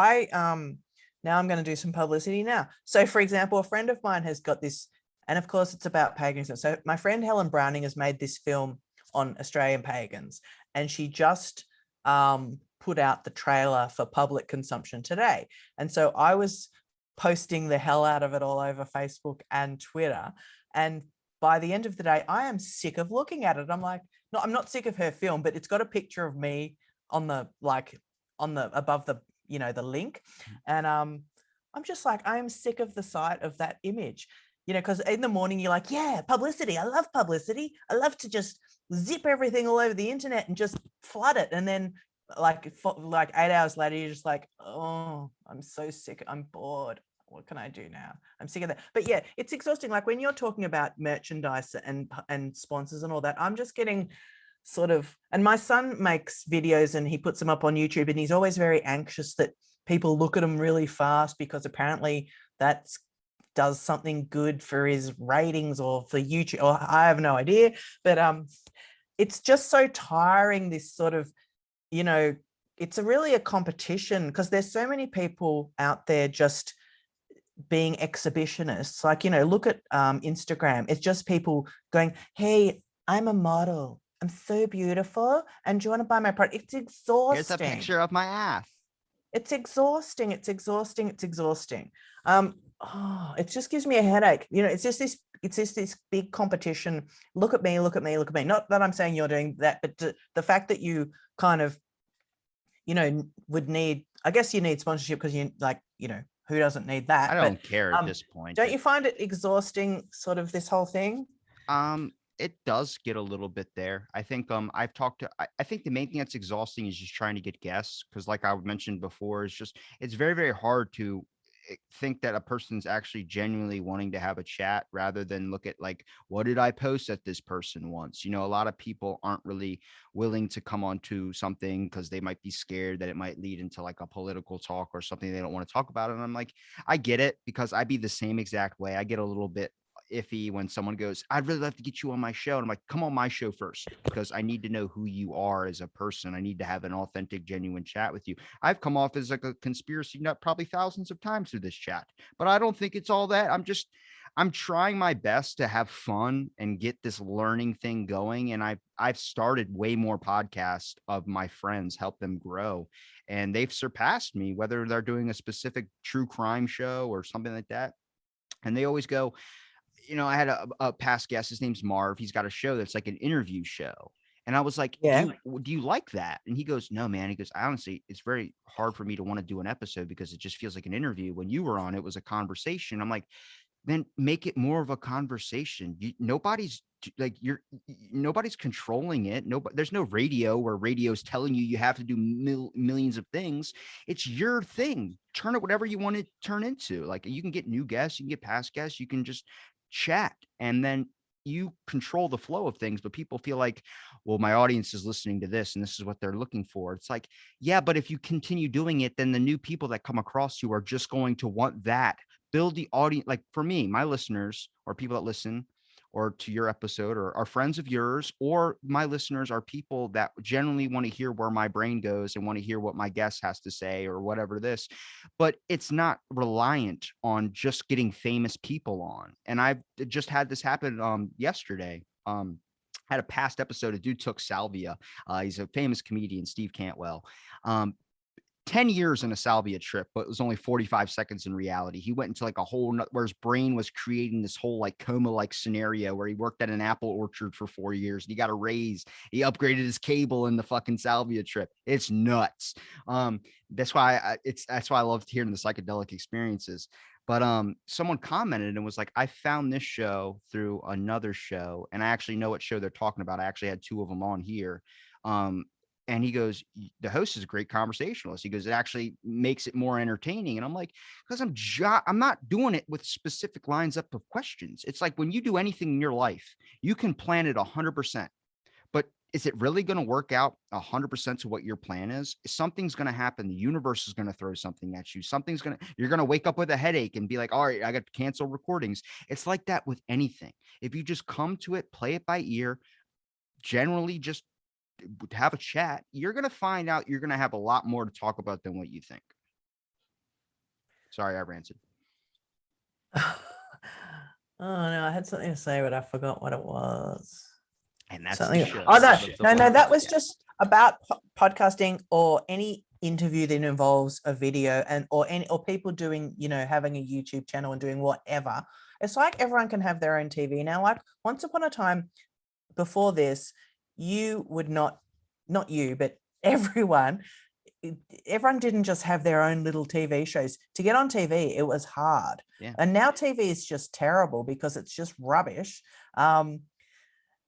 now I'm going to do some publicity now. So for example, a friend of mine has got this, and of course it's about paganism. So my friend Helen Browning has made this film on Australian pagans, and she just put out the trailer for public consumption today. And so I was posting the hell out of it all over Facebook and Twitter. And by the end of the day, I am sick of looking at it. I'm like, no, I'm not sick of her film, but it's got a picture of me on the above the, you know, the link. And I'm just like, I am sick of the sight of that image, you know, because in the morning you're like, yeah, publicity. I love publicity. I love to just zip everything all over the internet and just flood it. And then like 8 hours later, you're just like, oh, I'm so sick. I'm bored. What can I do now? I'm sick of that. But yeah, it's exhausting. Like when you're talking about merchandise and sponsors and all that, I'm just getting sort of, and my son makes videos and he puts them up on YouTube, and he's always very anxious that people look at him really fast, because apparently that does something good for his ratings or for YouTube, or I have no idea. But it's just so tiring, this sort of, you know, it's really a competition, because there's so many people out there just being exhibitionists. Like, you know, look at Instagram. It's just people going, hey, I'm a model. I'm so beautiful. And do you want to buy my product? It's Here's a exhausting. picture of my ass. It's exhausting. It's exhausting. It's exhausting. It just gives me a headache. You know, it's just this big competition. Look at me, look at me, look at me. Not that I'm saying you're doing that, but the fact that you kind of, you know, would need, I guess you need sponsorship, because you like, you know, who doesn't need that? I But don't care at this point, don't but you find it exhausting, sort of this whole thing? it does get a little bit there. I think I've talked to I think the main thing that's exhausting is just trying to get guests, because like I mentioned before, it's very, very hard to think that a person's actually genuinely wanting to have a chat rather than look at like, what did I post that this person wants? You know, a lot of people aren't really willing to come onto something because they might be scared that it might lead into like a political talk or something they don't want to talk about. And I'm like, I get it, because I'd be the same exact way. I get a little bit iffy when someone goes, I'd really love to get you on my show. And I'm like, come on my show first, because I need to know who you are as a person. I need to have an authentic, genuine chat with you. I've come off as like a conspiracy nut probably thousands of times through this chat, but I don't think it's all that. I'm trying my best to have fun and get this learning thing going. And I've started way more podcasts of my friends, help them grow. And they've surpassed me, whether they're doing a specific true crime show or something like that. And they always go, you know, I had a past guest. His name's Marv. He's got a show that's like an interview show. And I was like, Yeah. do you like that? And he goes, no, man. He goes, I honestly, it's very hard for me to want to do an episode because it just feels like an interview. When you were on, it was a conversation. I'm like, then make it more of a conversation. Nobody's like nobody's controlling it. Nobody, there's no radio where radio's telling you have to do millions of things. It's your thing. Turn it whatever you want to turn into. Like, you can get new guests, you can get past guests, you can just chat, and then you control the flow of things. But people feel like, well, my audience is listening to this and this is what they're looking for. It's like, yeah, but if you continue doing it, then the new people that come across you are just going to want that. Build the audience. Like for me, my listeners or people that listen or to your episode or are friends of yours, or my listeners are people that generally want to hear where my brain goes and want to hear what my guest has to say or whatever this. But it's not reliant on just getting famous people on. And I've just had this happen yesterday. Had a past episode. A dude took salvia. He's a famous comedian, Steve Cantwell. 10 years in a salvia trip, but it was only 45 seconds in reality. He went into like a whole where his brain was creating this whole like coma like scenario where he worked at an apple orchard for 4 years and he got a raise. He upgraded his cable in the fucking salvia trip. It's nuts. That's why I loved hearing the psychedelic experiences. But someone commented and was like, I found this show through another show, and I actually know what show they're talking about. I actually had 2 of them on here. And he goes, the host is a great conversationalist. He goes, it actually makes it more entertaining. And I'm like, because I'm not doing it with specific lines up of questions. It's like when you do anything in your life, you can plan it 100%, but is it really going to work out 100% to what your plan is? Something's going to happen. The universe is going to throw something at you. You're going to wake up with a headache and be like, all right, I got to cancel recordings. It's like that with anything. If you just come to it, play it by ear, generally just have a chat, you're going to find out you're going to have a lot more to talk about than what you think. Sorry, I ranted. Oh no, I had something to say, but I forgot what it was. And that's something. the show. Oh no, that was just about podcasting or any interview that involves a video or people doing, having a YouTube channel and doing whatever. It's like everyone can have their own TV now. Like once upon a time, before this, you would not you, but everyone didn't just have their own little TV shows. To get on TV, it was hard. Yeah. And now TV is just terrible because it's just rubbish.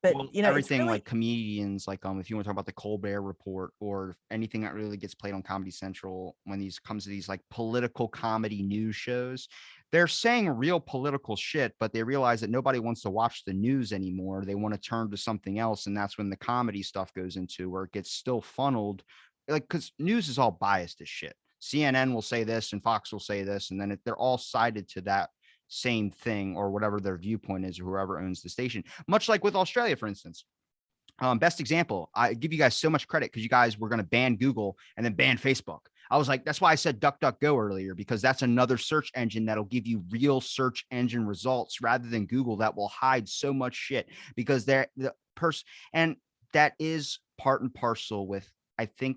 But well, everything it's really, like comedians, like if you want to talk about the Colbert Report or anything that really gets played on Comedy Central, when comes to these like political comedy news shows, they're saying real political shit, but they realize that nobody wants to watch the news anymore. They want to turn to something else, and that's when the comedy stuff goes into where it gets still funneled, like because news is all biased as shit. CNN will say this and Fox will say this, and then they're all sided to that same thing or whatever their viewpoint is, or whoever owns the station. Much like with Australia, for instance. Best example, I give you guys so much credit because you guys were going to ban Google and then ban Facebook. I was like, that's why I said DuckDuckGo earlier, because that's another search engine that'll give you real search engine results rather than Google that will hide so much shit, because and that is part and parcel with, I think,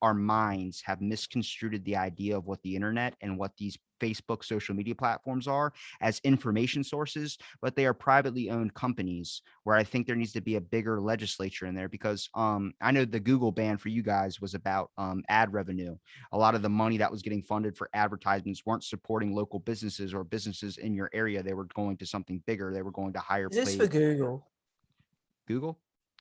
our minds have misconstrued the idea of what the internet and what these Facebook social media platforms are as information sources, but they are privately owned companies where I think there needs to be a bigger legislature in there, because I know the Google ban for you guys was about ad revenue. A lot of the money that was getting funded for advertisements weren't supporting local businesses or businesses in your area. They were going to something bigger. They were going to higher. Is this for Google?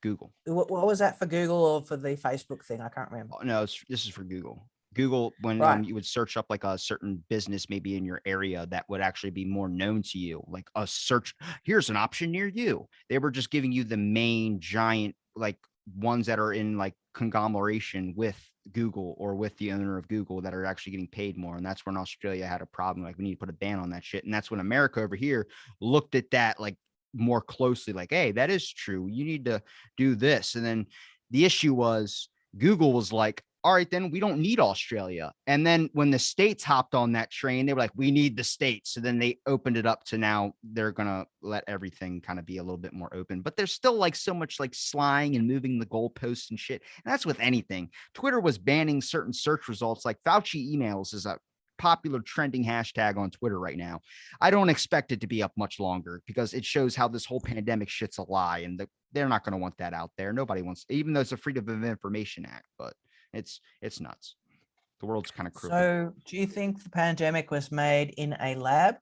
Google. What was that for Google or for the Facebook thing? I can't remember. Oh, no, this is for Google. Google, when Right. you would search up like a certain business maybe in your area that would actually be more known to you, like a search, here's an option near you. They were just giving you the main giant like ones that are in like conglomeration with Google or with the owner of Google that are actually getting paid more. And that's when Australia had a problem. Like, we need to put a ban on that shit. And that's when America over here looked at that like more closely, like, hey, that is true. You need to do this. And then the issue was Google was like, all right, then we don't need Australia. And then when the states hopped on that train, they were like, we need the states. So then they opened it up to now they're going to let everything kind of be a little bit more open. But there's still like so much like slying and moving the goalposts and shit. And that's with anything. Twitter was banning certain search results, like Fauci emails is a popular trending hashtag on Twitter right now. I don't expect it to be up much longer because it shows how this whole pandemic shit's a lie. And they're not going to want that out there. Nobody wants, even though it's a Freedom of Information Act, but it's nuts. The world's kind of crooked. So do you think the pandemic was made in a lab?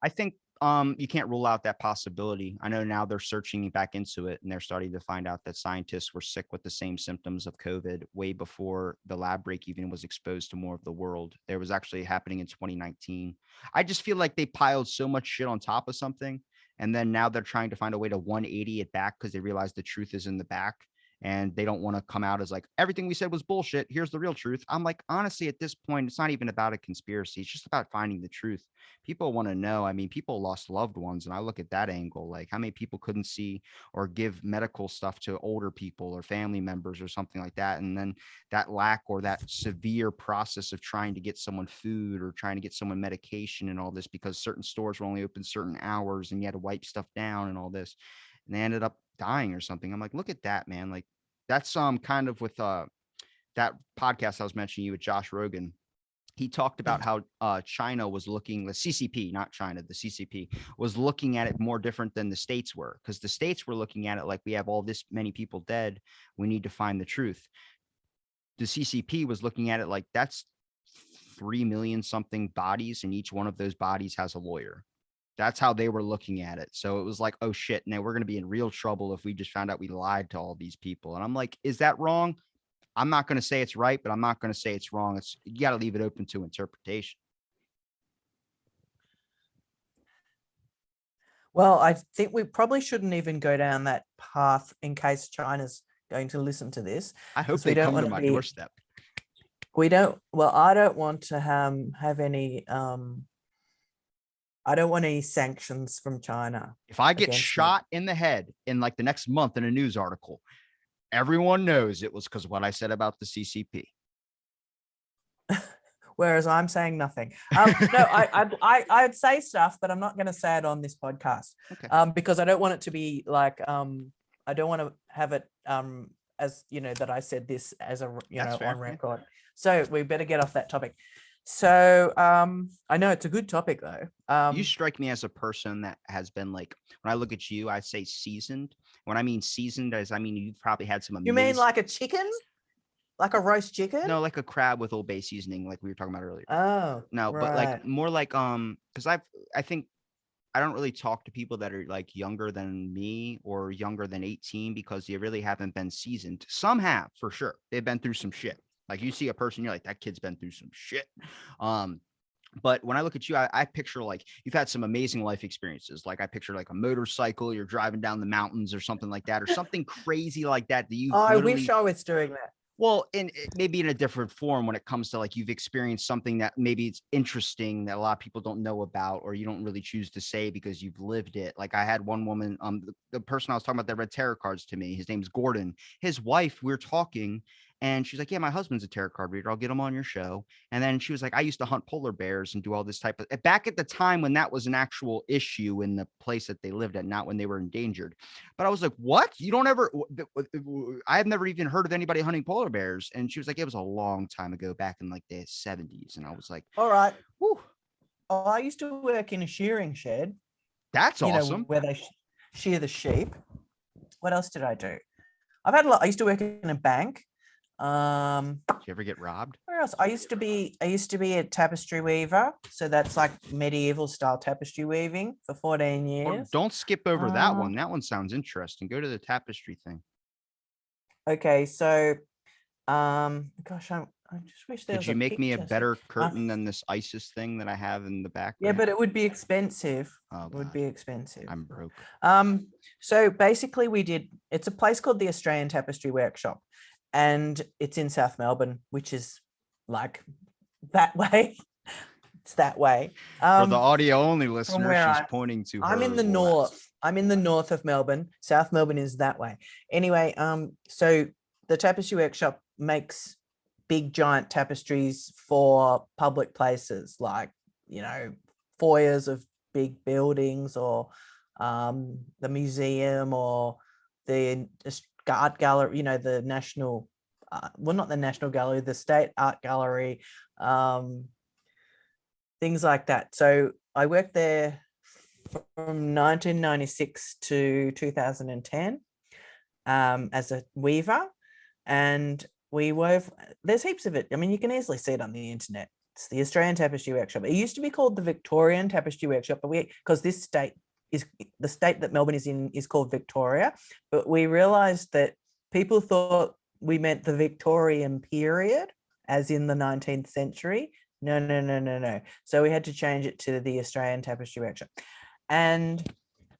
I think you can't rule out that possibility. I know now they're searching back into it and they're starting to find out that scientists were sick with the same symptoms of COVID way before the lab break even was exposed to more of the world. There was actually happening in 2019. I just feel like they piled so much shit on top of something. And then now they're trying to find a way to 180 it back because they realize the truth is in the back. And they don't want to come out as like, everything we said was bullshit. Here's the real truth. I'm like, honestly, at this point, it's not even about a conspiracy. It's just about finding the truth. People want to know. I mean, people lost loved ones. And I look at that angle, like how many people couldn't see or give medical stuff to older people or family members or something like that. And then that lack or that severe process of trying to get someone food or trying to get someone medication and all this, because certain stores were only open certain hours and you had to wipe stuff down and all this. And they ended up dying or something. I'm like, look at that, man. Like that's kind of with that podcast I was mentioning you with Josh Rogan. He talked about how China was looking, the CCP, not China, the CCP was looking at it more different than the states were, because the states were looking at it like, we have all this many people dead, we need to find the truth. The CCP was looking at it like, that's 3 million something bodies, and each one of those bodies has a lawyer. That's how they were looking at it. So it was like, oh shit, now we're going to be in real trouble if we just found out we lied to all these people. And I'm like, is that wrong? I'm not going to say it's right, but I'm not going to say it's wrong. You got to leave it open to interpretation. Well, I think we probably shouldn't even go down that path in case China's going to listen to this. I hope they come to my doorstep. We don't. Well, I don't want to have any. I don't want any sanctions from China. If I get shot in the head in like the next month in a news article, everyone knows it was because of what I said about the CCP. Whereas I'm saying nothing. No, I'd say stuff, but I'm not going to say it on this podcast. Okay. Because I don't want it to be like I don't want to have it as that I said this as a on record. So we better get off that topic. So I know it's a good topic though. You strike me as a person that has been like, when I look at you, I say seasoned. When I mean seasoned, I mean you've probably had some amazing. You mean like a chicken? Like a roast chicken? No, like a crab with Old Bay seasoning, like we were talking about earlier. Oh, no, right. But like more like because I think I don't really talk to people that are like younger than me or younger than 18 because they really haven't been seasoned. Some have for sure. They've been through some shit. Like you see a person, you're like, that kid's been through some shit. But when I look at you, I picture like you've had some amazing life experiences. Like I picture like a motorcycle, you're driving down the mountains or something like that, or something crazy like that. That you. Oh, I wish I was doing that. Well, maybe in a different form when it comes to like you've experienced something that maybe it's interesting that a lot of people don't know about, or you don't really choose to say because you've lived it. Like I had one woman, the person I was talking about that read tarot cards to me, his name's Gordon. His wife, we were talking. And she's like, yeah, my husband's a tarot card reader. I'll get him on your show. And then she was like, I used to hunt polar bears and do all this type of, back at the time when that was an actual issue in the place that they lived at, not when they were endangered. But I was like, what? You don't ever, I have never even heard of anybody hunting polar bears. And she was like, it was a long time ago, back in like the 70s. And I was like, all right. Whew. Oh, I used to work in a shearing shed. That's awesome. Where they shear the sheep. What else did I do? I used to work in a bank. Did you ever get robbed? Where else? I used to be a tapestry weaver, so that's like medieval style tapestry weaving for 14 Or years. don't skip over that one. That one sounds interesting. Go to the tapestry thing. Okay, so gosh, I just wish there Could was you a make me a picture. better curtain than this ISIS thing that I have in the Yeah, background? but it would be expensive. Oh, It would God. be expensive. I'm broke. So basically it's a place called the Australian Tapestry Workshop, and it's in South Melbourne, which is like that way. It's that way. For the audio only listener, where she's pointing to her I'm in the left. north. I'm in the north of Melbourne. South Melbourne is that way. Anyway, so the Tapestry Workshop makes big giant tapestries for public places, like, you know, foyers of big buildings, or the museum, or the art gallery, you know, the national, well, not the National Gallery, the State Art Gallery, things like that. So I worked there from 1996 to 2010 as a weaver, and we wove, there's heaps of it. I mean, you can easily see it on the internet. It's the Australian Tapestry Workshop. It used to be called the Victorian Tapestry Workshop, but because this state is, the state that Melbourne is in is called Victoria, but we realized that people thought we meant the Victorian period, as in the 19th century. No. So we had to change it to the Australian Tapestry Workshop. And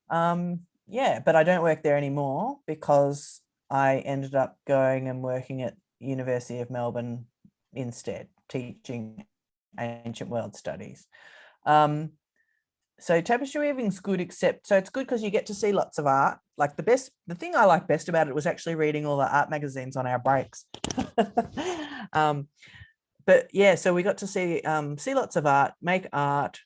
yeah, but I don't work there anymore because I ended up going and working at University of Melbourne instead, teaching ancient world studies. So tapestry weaving's good, except, so it's good because you get to see lots of art. Like the thing I like best about it was actually reading all the art magazines on our breaks. But yeah, so we got to see lots of art, make art.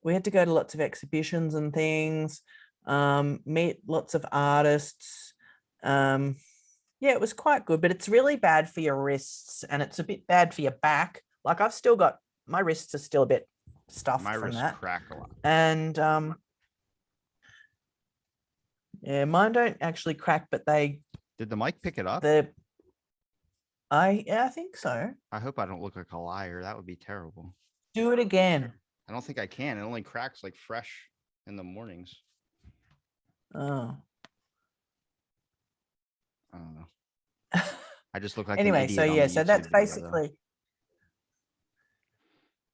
We had to go to lots of exhibitions and things, meet lots of artists. Yeah, it was quite good, but it's really bad for your wrists, and it's a bit bad for your back. Like I've still got, my wrists are still a bit stuffed My from wrists that. crack a lot. And yeah, mine don't actually crack, but they, Did the mic pick it up? I think so. I hope I don't look like a liar. That would be terrible. Do it again. I don't think I can. It only cracks like fresh in the mornings. Oh. I don't know. I just look like Anyway, an so idiot on yeah, the so that's YouTube video, though. basically,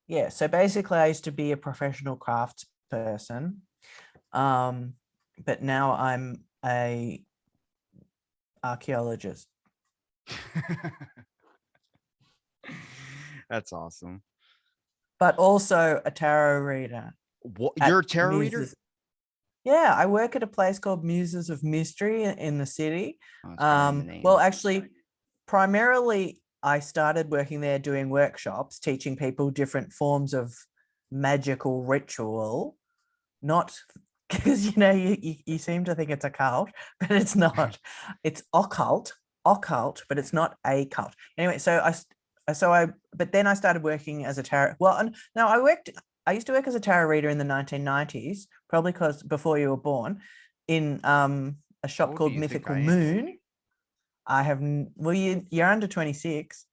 yeah, so basically I used to be a professional crafts person, but now I'm a archaeologist. That's awesome. But also a tarot reader. What, you're a tarot reader? Yeah, I work at a place called Muses of Mystery in the city. Oh, it's right in the name. Well, actually, primarily I started working there doing workshops, teaching people different forms of magical ritual, not because, you know, you seem to think it's a cult, but it's not. It's occult, but it's not a cult. Anyway, but then I started working as a tarot. Well, and now I used to work as a tarot reader in the 1990s, probably because before you were born, in a shop called Mythical Moon. I have, well, you're under 26.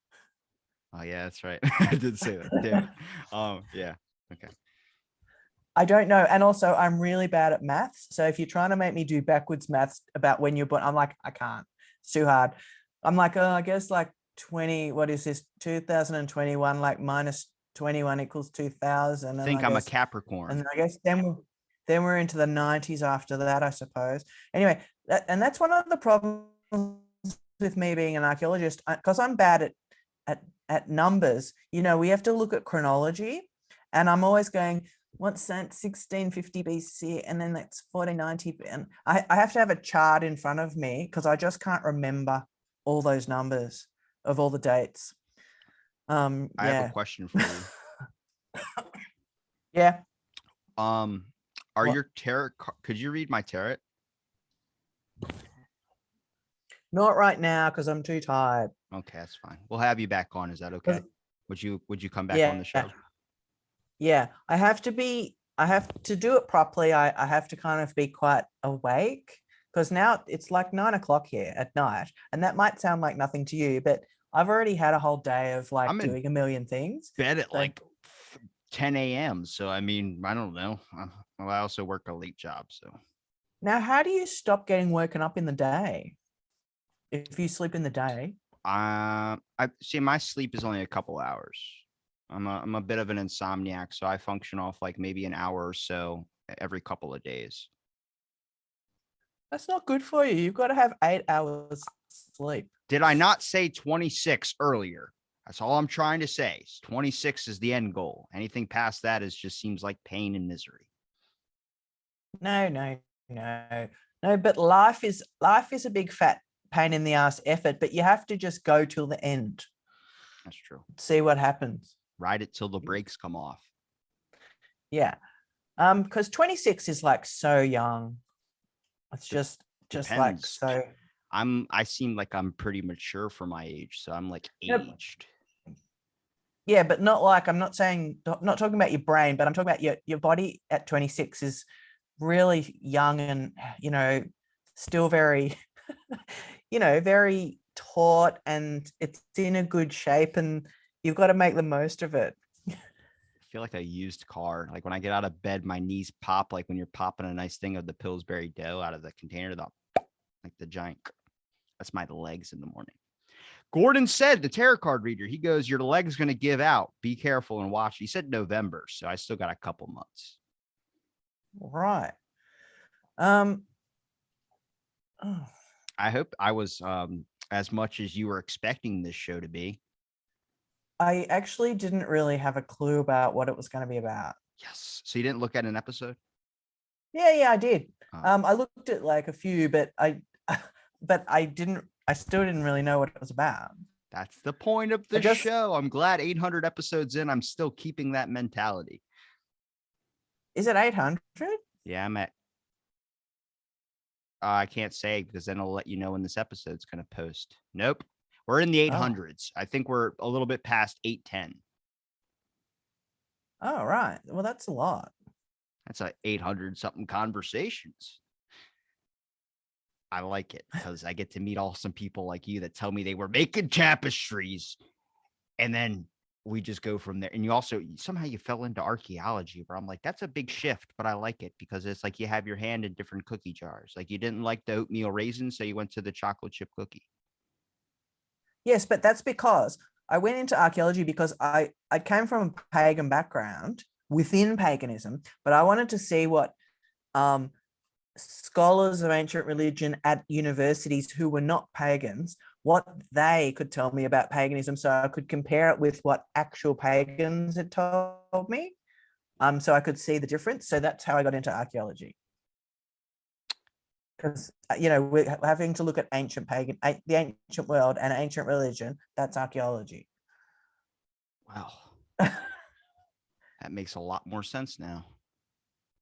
Oh yeah, that's right. I did say that. Damn. Yeah. Okay. I don't know. And also I'm really bad at maths. So if you're trying to make me do backwards maths about when you're born, I'm like, I can't. It's too hard. I'm like, I guess like 20, what is this? 2021, like minus 21 equals 2000. I think I'm a Capricorn. And I guess then we're into the 90s after that, I suppose. Anyway, that's one of the problems with me being an archaeologist, because I'm bad at numbers. You know, we have to look at chronology, and I'm always going, what's that, 1650 BC, and then that's 1490, and I have to have a chart in front of me because I just can't remember all those numbers of all the dates. I have a question for you. Yeah. Are your tarot? Could you read my tarot? Not right now because I'm too tired. Okay, that's fine. We'll have you back on. Is that okay? Would you come back on the show? Yeah, I have to do it properly. I have to kind of be quite awake, because now it's like 9 o'clock here at night, and that might sound like nothing to you, but I've already had a whole day of like I'm in doing a million things. bed at So like 10 a.m. So I mean, I don't know. Well, I also work a late job, so now, how do you stop getting woken up in the day? If you sleep in the day? I see my sleep is only a couple hours. I'm a bit of an insomniac, so I function off like maybe an hour or so every couple of days. That's not good for you. You've got to have 8 hours sleep. Did I not say 26 earlier? That's all I'm trying to say. 26 is the end goal. Anything past that is just seems like pain and misery. No. No, but life is a big fat pain in the ass effort, but you have to just go till the end. That's true. See what happens. Ride it till the brakes come off. Yeah. Because 26 is like so young. It's just like Depends. so. I seem like I'm pretty mature for my age, so I'm like Yep. aged. Yeah, but not like, I'm not talking about your brain, but I'm talking about your body at 26 is really young and, still very, very taut, and it's in a good shape, and you've got to make the most of it. I feel like a used car. Like when I get out of bed, my knees pop like when you're popping a nice thing of the Pillsbury dough out of the container, like the giant. That's my legs in the morning. Gordon said, the tarot card reader, he goes, your leg's going to give out. Be careful and watch. He said November, so I still got a couple months. Right. I hope I was as much as you were expecting this show to be. I actually didn't really have a clue about what it was going to be about. Yes. So you didn't look at an episode? Yeah, I did. Oh. I looked at like a few, but I still didn't really know what it was about. That's the point of the show. I'm glad 800 episodes in, I'm still keeping that mentality. Is it 800? Yeah, I'm at. I can't say because then I'll let you know when this episode's going to post. Nope. We're in the 800s. I think we're a little bit past 810. Oh, right. Well, that's a lot. That's like 800 something conversations. I like it because I get to meet awesome people like you that tell me they were making tapestries, and then we just go from there. And you also somehow you fell into archaeology, where I'm like, that's a big shift, but I like it because it's like you have your hand in different cookie jars. Like you didn't like the oatmeal raisin, so you went to the chocolate chip cookie. Yes, but that's because I went into archaeology because I came from a pagan background within paganism, but I wanted to see what scholars of ancient religion at universities who were not pagans, what they could tell me about paganism, so I could compare it with what actual pagans had told me, so I could see the difference. So that's how I got into archaeology. Because we're having to look at the ancient world and ancient religion. That's archaeology. Wow. That makes a lot more sense now.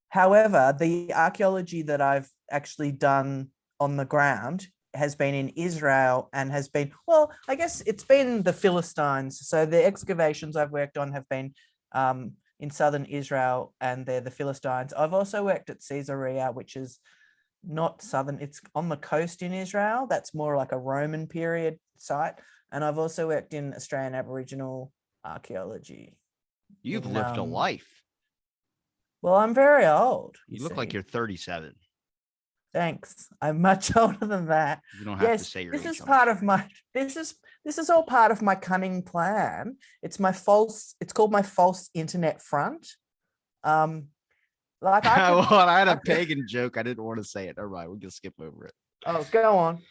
However, the archaeology that I've actually done on the ground has been in Israel and has been, well, I guess it's been the Philistines. So the excavations I've worked on have been in southern Israel, and they're the Philistines. I've also worked at Caesarea, which is not southern, it's on the coast in Israel. That's more like a Roman period site. And I've also worked in Australian Aboriginal archaeology. You've lived a life. Well, I'm very old. You look like you're 37. Thanks. I'm much older than that. You don't have to say your age. This is part of my. This is all part of my cunning plan. It's called my false internet front. Like I had a pagan joke. I didn't want to say it. Never mind. We can skip over it. Oh, go on.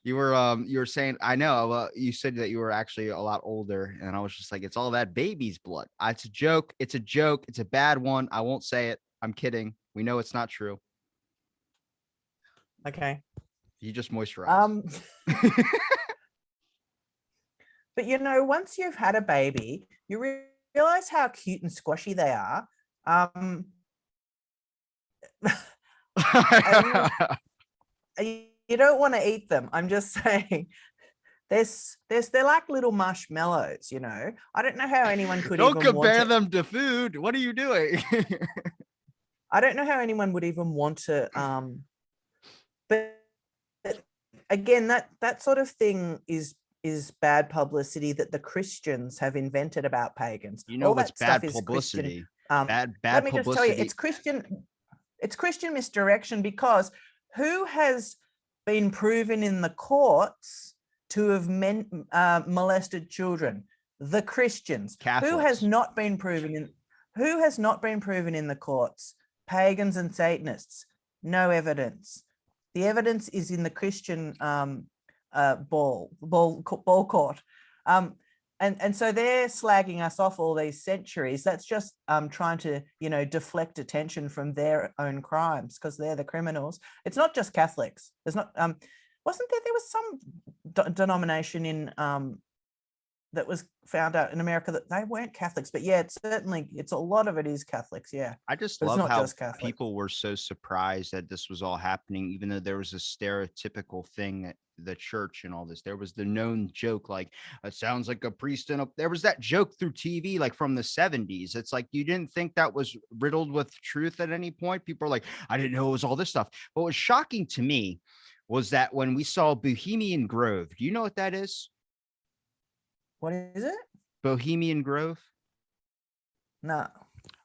You were saying, I know, you said that you were actually a lot older, and I was just like, it's all that baby's blood. It's a joke. It's a bad one. I won't say it. I'm kidding. We know it's not true. Okay. You just moisturize. But once you've had a baby, you realize how cute and squashy they are. You don't want to eat them. I'm just saying. They're like little marshmallows, I don't know how anyone could don't compare them to food. What are you doing? I don't know how anyone would even want to but again, that sort of thing is is bad publicity that the Christians have invented about pagans. You know All what's that stuff bad is publicity? Christian. Bad Let me just tell you, publicity. it's Christian misdirection, because who has been proven in the courts to have molested children? The Christians. Who has Catholics. not been proven in the courts? Pagans and Satanists. No evidence. The evidence is in the Christian ball court. And so they're slagging us off all these centuries. That's just trying to, deflect attention from their own crimes, because they're the criminals. It's not just Catholics. There's not, wasn't there was some denomination in that was found out in America that they weren't Catholics, but yeah, it's a lot of it is Catholics. Yeah. I just But it's love not how just Catholics. people were so surprised that this was all happening, even though there was a stereotypical thing that the church and all this. There was the known joke, like, it sounds like a priest in a. There was that joke through TV, like from the 70s. It's like you didn't think that was riddled with truth at any point. People are like, I didn't know it was all this stuff. What was shocking to me was that when we saw Bohemian Grove, do you know what that is? What is it? Bohemian Grove? No.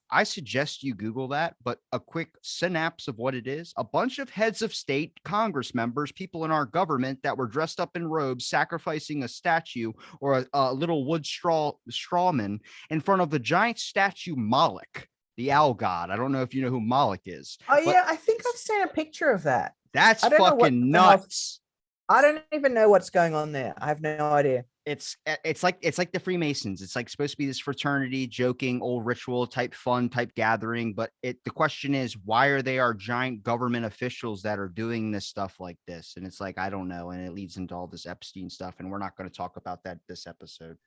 I suggest you Google that, but a quick synapse of what it is: a bunch of heads of state, Congress members, people in our government that were dressed up in robes, sacrificing a statue or a little wood strawman in front of the giant statue Moloch, the owl god. I don't know if you know who Moloch is. Oh yeah, I think I've seen a picture of that. That's I don't know what fucking the hell- nuts. I don't even know what's going on there. I have no idea. It's like the Freemasons. It's like supposed to be this fraternity, joking, old ritual type, fun type gathering. But the question is, why are they our giant government officials that are doing this stuff like this? And it's like, I don't know. And it leads into all this Epstein stuff. And we're not going to talk about that this episode.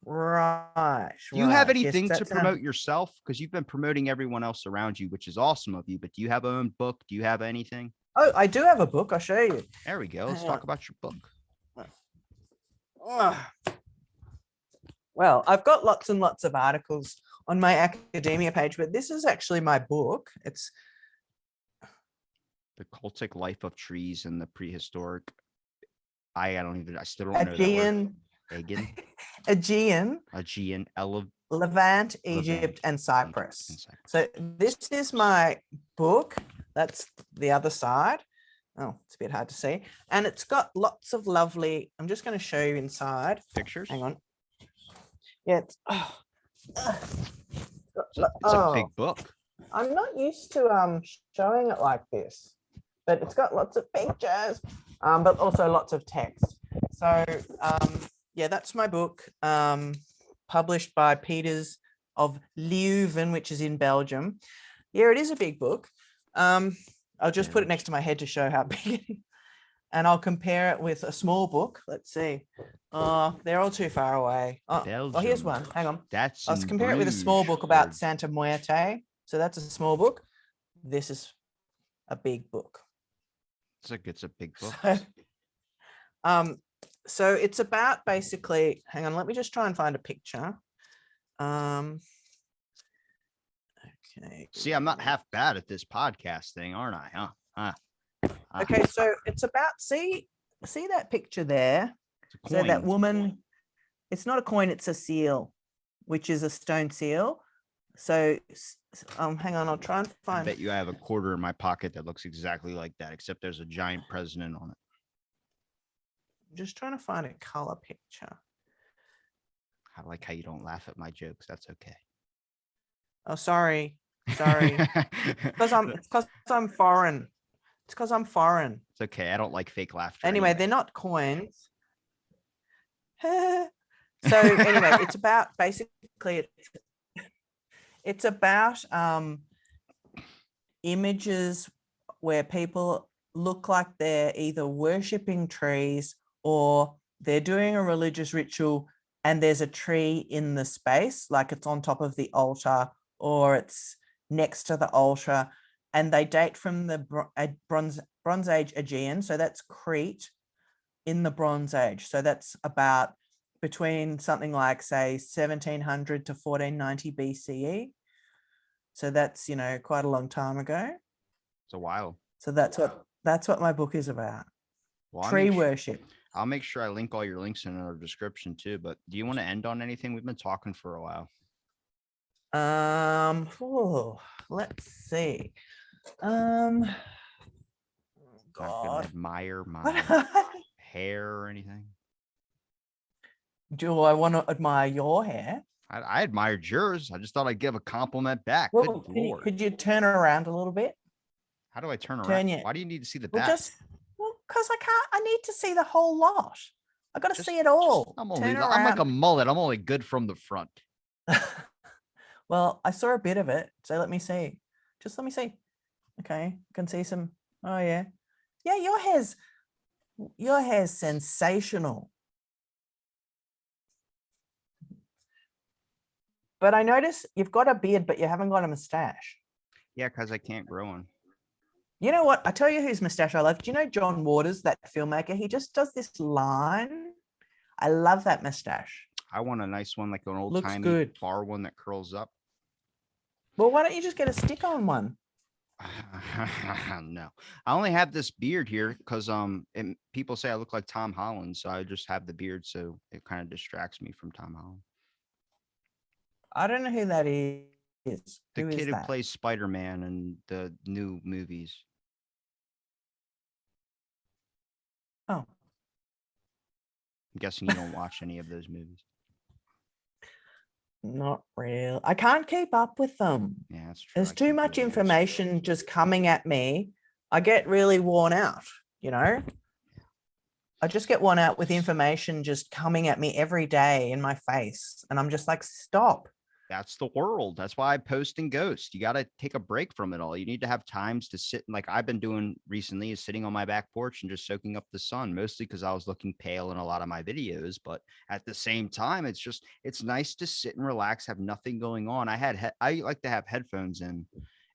Right. Do you have Yes, anything that to promote yourself? Because you've been promoting everyone else around you, which is awesome of you. But do you have your own book? Do you have anything? Oh, I do have a book. I'll show you. There we go. Let's talk about your book. Well, I've got lots and lots of articles on my academia page, but this is actually my book. It's The Cultic Life of Trees in the Prehistoric. I still don't know Aegean, that word. Aegean, Levant, Egypt, and Cyprus. So this is my book. That's the other side. Oh, it's a bit hard to see. And it's got lots of lovely, I'm just going to show you inside. Pictures? Hang on. Yeah, it's a big book. I'm not used to showing it like this, but it's got lots of pictures, but also lots of text. So yeah, that's my book, published by Peters of Leuven, which is in Belgium. Yeah, it is a big book. I'll just put it next to my head to show how big it is. And I'll compare it with a small book. Let's see. Oh, they're all too far away. Oh, here's one. Hang on. I'll compare it with a small book about Santa Muerte. So that's a small book. This is a big book. It's a big book. So it's about basically, hang on, let me just try and find a picture. Okay. See, I'm not half bad at this podcast thing, aren't I? Okay, so it's about, see that picture there? So that woman, it's not a coin, it's a seal, which is a stone seal. So hang on, I'll try and find. I bet you I have a quarter in my pocket that looks exactly like that, except there's a giant president on it. I'm just trying to find a color picture. I like how you don't laugh at my jokes. That's okay. Oh, sorry. Because I'm foreign. It's because I'm foreign. It's okay. I don't like fake laughter. Anyway, they're not coins. So anyway, it's about basically it's about images where people look like they're either worshipping trees or they're doing a religious ritual and there's a tree in the space, like it's on top of the altar or it's next to the altar, and they date from the Bronze Age Aegean. So that's Crete in the Bronze Age. So that's about between something like, say, 1700 to 1490 BCE. So that's, quite a long time ago. It's a while. So that's what my book is about. Well, Tree worship. I'll make sure I link all your links in our description too. But do you want to end on anything? We've been talking for a while. Let's see. Not gonna God. admire my hair or anything. Do I want to admire your hair? I admired yours. I just thought I'd give a compliment back. Well, Good Lord. could you turn around a little bit? How do I turn around? Turn your, Why do you need to see the well, back? because I need to see the whole lot. I got to see it all. I'm like a mullet. I'm only good from the front. Well, I saw a bit of it, so let me see. Just let me see. Okay, I can see some. Oh yeah, yeah. Your hair's sensational. But I notice you've got a beard, but you haven't got a mustache. Yeah, because I can't grow one. You know what? I tell you whose mustache I love. Do you know John Waters, that filmmaker? He just does this line. I love that mustache. I want a nice one, like an old-timey bar one that curls up. Well, why don't you just get a stick-on one? No, I only have this beard here because and people say I look like Tom Holland, so I just have the beard, so it kind of distracts me from Tom Holland. I don't know who that is. The kid who plays Spider-Man in the new movies. Oh, I'm guessing you don't watch any of those movies. not real. I can't keep up with them. Yeah, that's true. There's too much information just coming at me. I get really worn out, you know? I just get worn out with information just coming at me every day in my face. And I'm just like, stop. That's the world. That's why I post and ghost. You got to take a break from it all. You need to have times to sit. Like I've been doing recently is sitting on my back porch and just soaking up the sun, mostly because I was looking pale in a lot of my videos. But at the same time, it's nice to sit and relax, have nothing going on. I like to have headphones in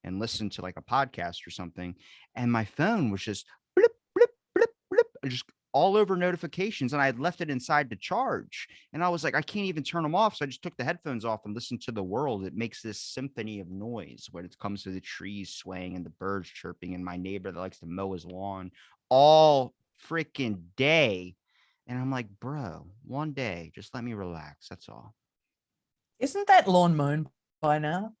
and listen to like a podcast or something. And my phone was just blip, blip, blip, blip, just all over notifications, and I had left it inside to charge. And I was like, I can't even turn them off. So I just took the headphones off and listened to the world. It makes this symphony of noise when it comes to the trees swaying and the birds chirping and my neighbor that likes to mow his lawn all freaking day. And I'm like, bro, one day, just let me relax. That's all. Isn't that lawn mown by now?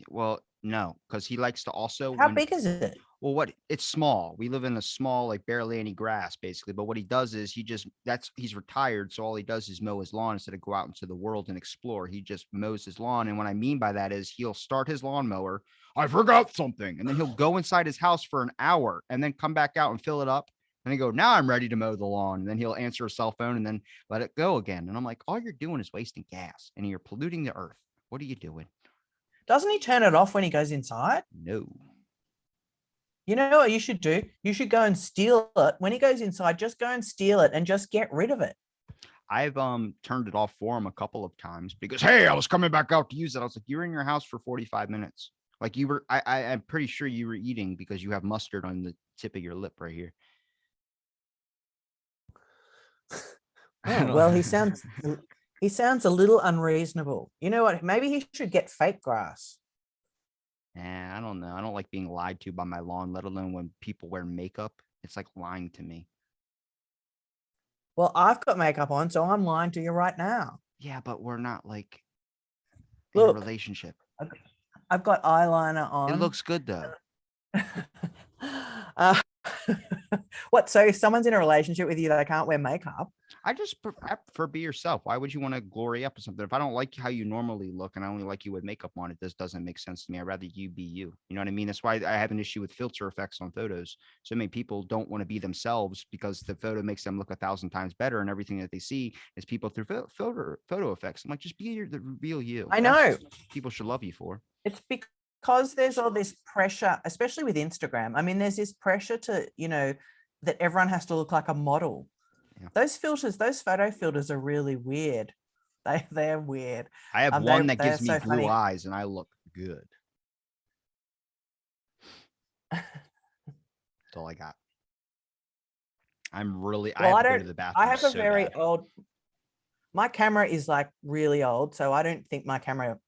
Well, no, because he likes to also. How big is it? Well, it's small. We live in a small, like barely any grass, basically. But what he does is he's retired. So all he does is mow his lawn instead of go out into the world and explore. He just mows his lawn. And what I mean by that is he'll start his lawnmower. I forgot something. And then he'll go inside his house for an hour and then come back out and fill it up. And he go, now I'm ready to mow the lawn. And then he'll answer a cell phone and then let it go again. And I'm like, all you're doing is wasting gas and you're polluting the earth. What are you doing? Doesn't he turn it off when he goes inside? No. You know what you should do? You should go and steal it. When he goes inside, just go and steal it and just get rid of it. I've turned it off for him a couple of times because, hey, I was coming back out to use it. I was like, you're in your house for 45 minutes. Like you were, I'm pretty sure you were eating because you have mustard on the tip of your lip right here. Oh, well, he sounds a little unreasonable. You know what? Maybe he should get fake grass. I don't know. I don't like being lied to by my lawn, let alone when people wear makeup. It's like lying to me. Well, I've got makeup on, so I'm lying to you right now. Yeah, but we're not like in a relationship. I've got eyeliner on. It looks good though. What? So if someone's in a relationship with you, they can't wear makeup? I just prefer be yourself. Why would you want to glory up or something? If I don't like how you normally look and I only like you with makeup on, it just doesn't make sense to me. I'd rather you be you. You know what I mean? That's why I have an issue with filter effects on photos. So many people don't want to be themselves because the photo makes them look 1,000 times better, and everything that they see is people through photo effects. I'm like, just be the real you. I know. People should love you for. It's because there's all this pressure, especially with Instagram. I mean, there's this pressure to, that everyone has to look like a model. Yeah. Those photo filters are really weird. They're weird. I have one that gives me blue eyes and I look good. That's all I got. I have to go to the bathroom. I have a very old, my camera is like really old. So I don't think my camera,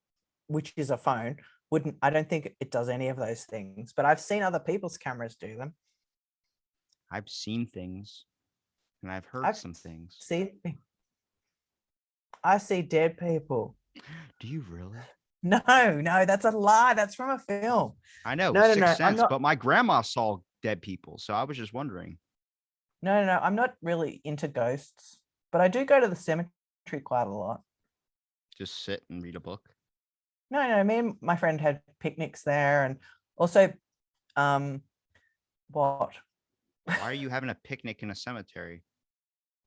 which is a phone, I don't think it does any of those things, but I've seen other people's cameras do them. I've seen things, and I've heard I've some things. I see dead people. Do you really? No, that's a lie. That's from a film. I know, No, Sixth I'm Sense, not. but my grandma saw dead people, so I was just wondering. No, I'm not really into ghosts, but I do go to the cemetery quite a lot. Just sit and read a book. No, me and my friend had picnics there, and also, what? Why are you having a picnic in a cemetery?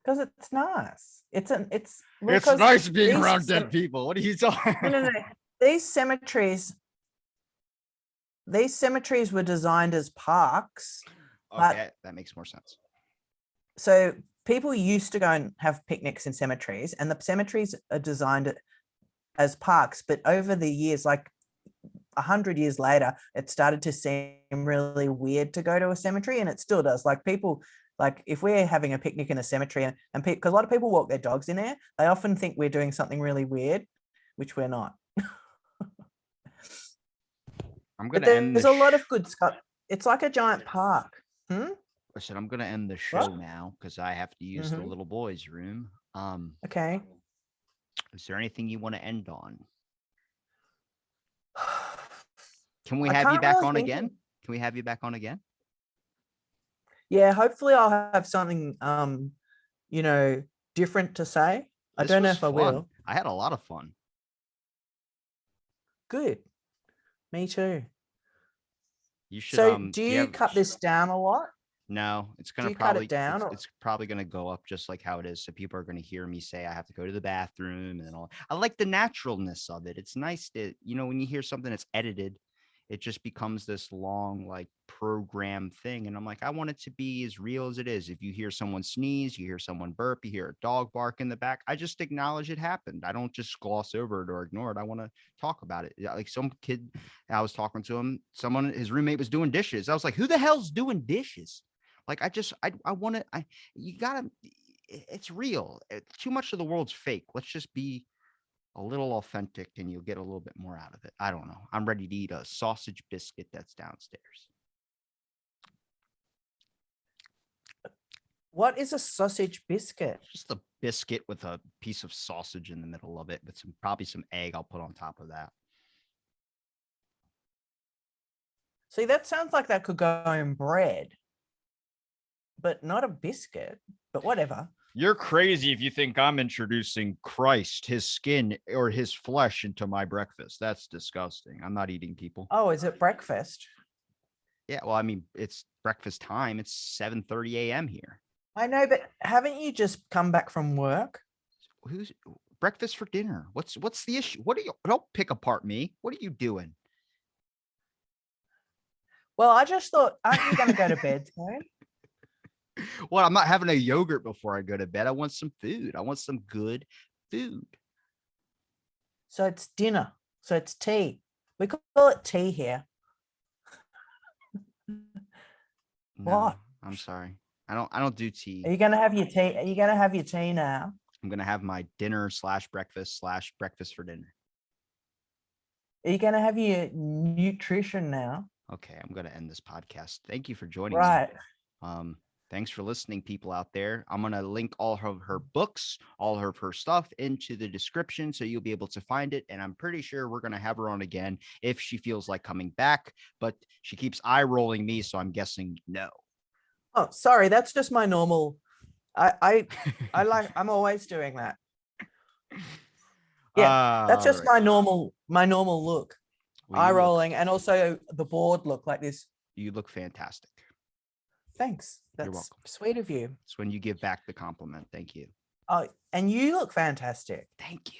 Because it's nice. It's It's because nice being these around dead people. What are you talking? No. These cemeteries were designed as parks, but Okay, that makes more sense. so people used to go and have picnics in cemeteries, and the cemeteries are designed as parks. But over the years, like 100 years later, it started to seem really weird to go to a cemetery, and it still does. Like people, like if we're having a picnic in a cemetery, and because a lot of people walk their dogs in there, they often think we're doing something really weird, which we're not. I'm But gonna end there's the. a lot of good stuff. It's like a giant park. I said I'm gonna end the show What? now because I have to use the little boy's room. Okay. Is there anything you want to end on? Can we I have you can't back really on think again? of- Can we have you back on again? Yeah, hopefully I'll have something different to say. I This don't know was if I fun. will. I had a lot of fun. Good. Me too. You should So do you have cut this down a lot? no, it's Do gonna you cut it probably down? Or... it's probably gonna go up just like how it is. So people are gonna hear me say I have to go to the bathroom and all. I like the naturalness of it. It's nice that when you hear something that's edited, it just becomes this long like program thing. And I'm like, I want it to be as real as it is. If you hear someone sneeze, you hear someone burp, you hear a dog bark in the back, I just acknowledge it happened. I don't just gloss over it or ignore it. I want to talk about it. Like some kid, I was talking to him, his roommate was doing dishes. I was like, who the hell's doing dishes? Like, I want to, you gotta, it's real. Too much of the world's fake. Let's just be a little authentic and you'll get a little bit more out of it. I don't know. I'm ready to eat a sausage biscuit that's downstairs. What is a sausage biscuit? Just a biscuit with a piece of sausage in the middle of it, with probably some egg I'll put on top of that. See, that sounds like that could go in bread, but not a biscuit, but whatever. You're crazy if you think I'm introducing Christ, his skin, or his flesh into my breakfast. That's disgusting. I'm not eating people. Oh, is it breakfast? Yeah, well, I mean, it's breakfast time. It's 7:30 a.m. here. I know, but haven't you just come back from work? Who's breakfast for dinner? What's the issue? What are you? Don't pick apart me. What are you doing? Well, I just thought, aren't you going to go to bed soon? Well, I'm not having a yogurt before I go to bed. I want some food. I want some good food. So it's dinner. So it's tea. We call it tea here. No, What? I'm sorry. I don't do tea. Are you going to have your tea? Are you going to have your tea now? I'm gonna have my dinner / breakfast for dinner. Are you going to have your nutrition now? Okay, I'm gonna end this podcast. Thank you for joining Right. me. Thanks for listening, people out there. I'm going to link all of her books, all of her stuff into the description so you'll be able to find it. And I'm pretty sure we're going to have her on again if she feels like coming back, but she keeps eye rolling me. So I'm guessing no. Oh, sorry. That's just my normal. I'm always doing that. Yeah, that's just right. my normal look. Well, Eye rolling and also the board look like this. You look fantastic. Thanks. That's You're welcome. Sweet of you. It's when you give back the compliment. Thank you. Oh, and you look fantastic. Thank you.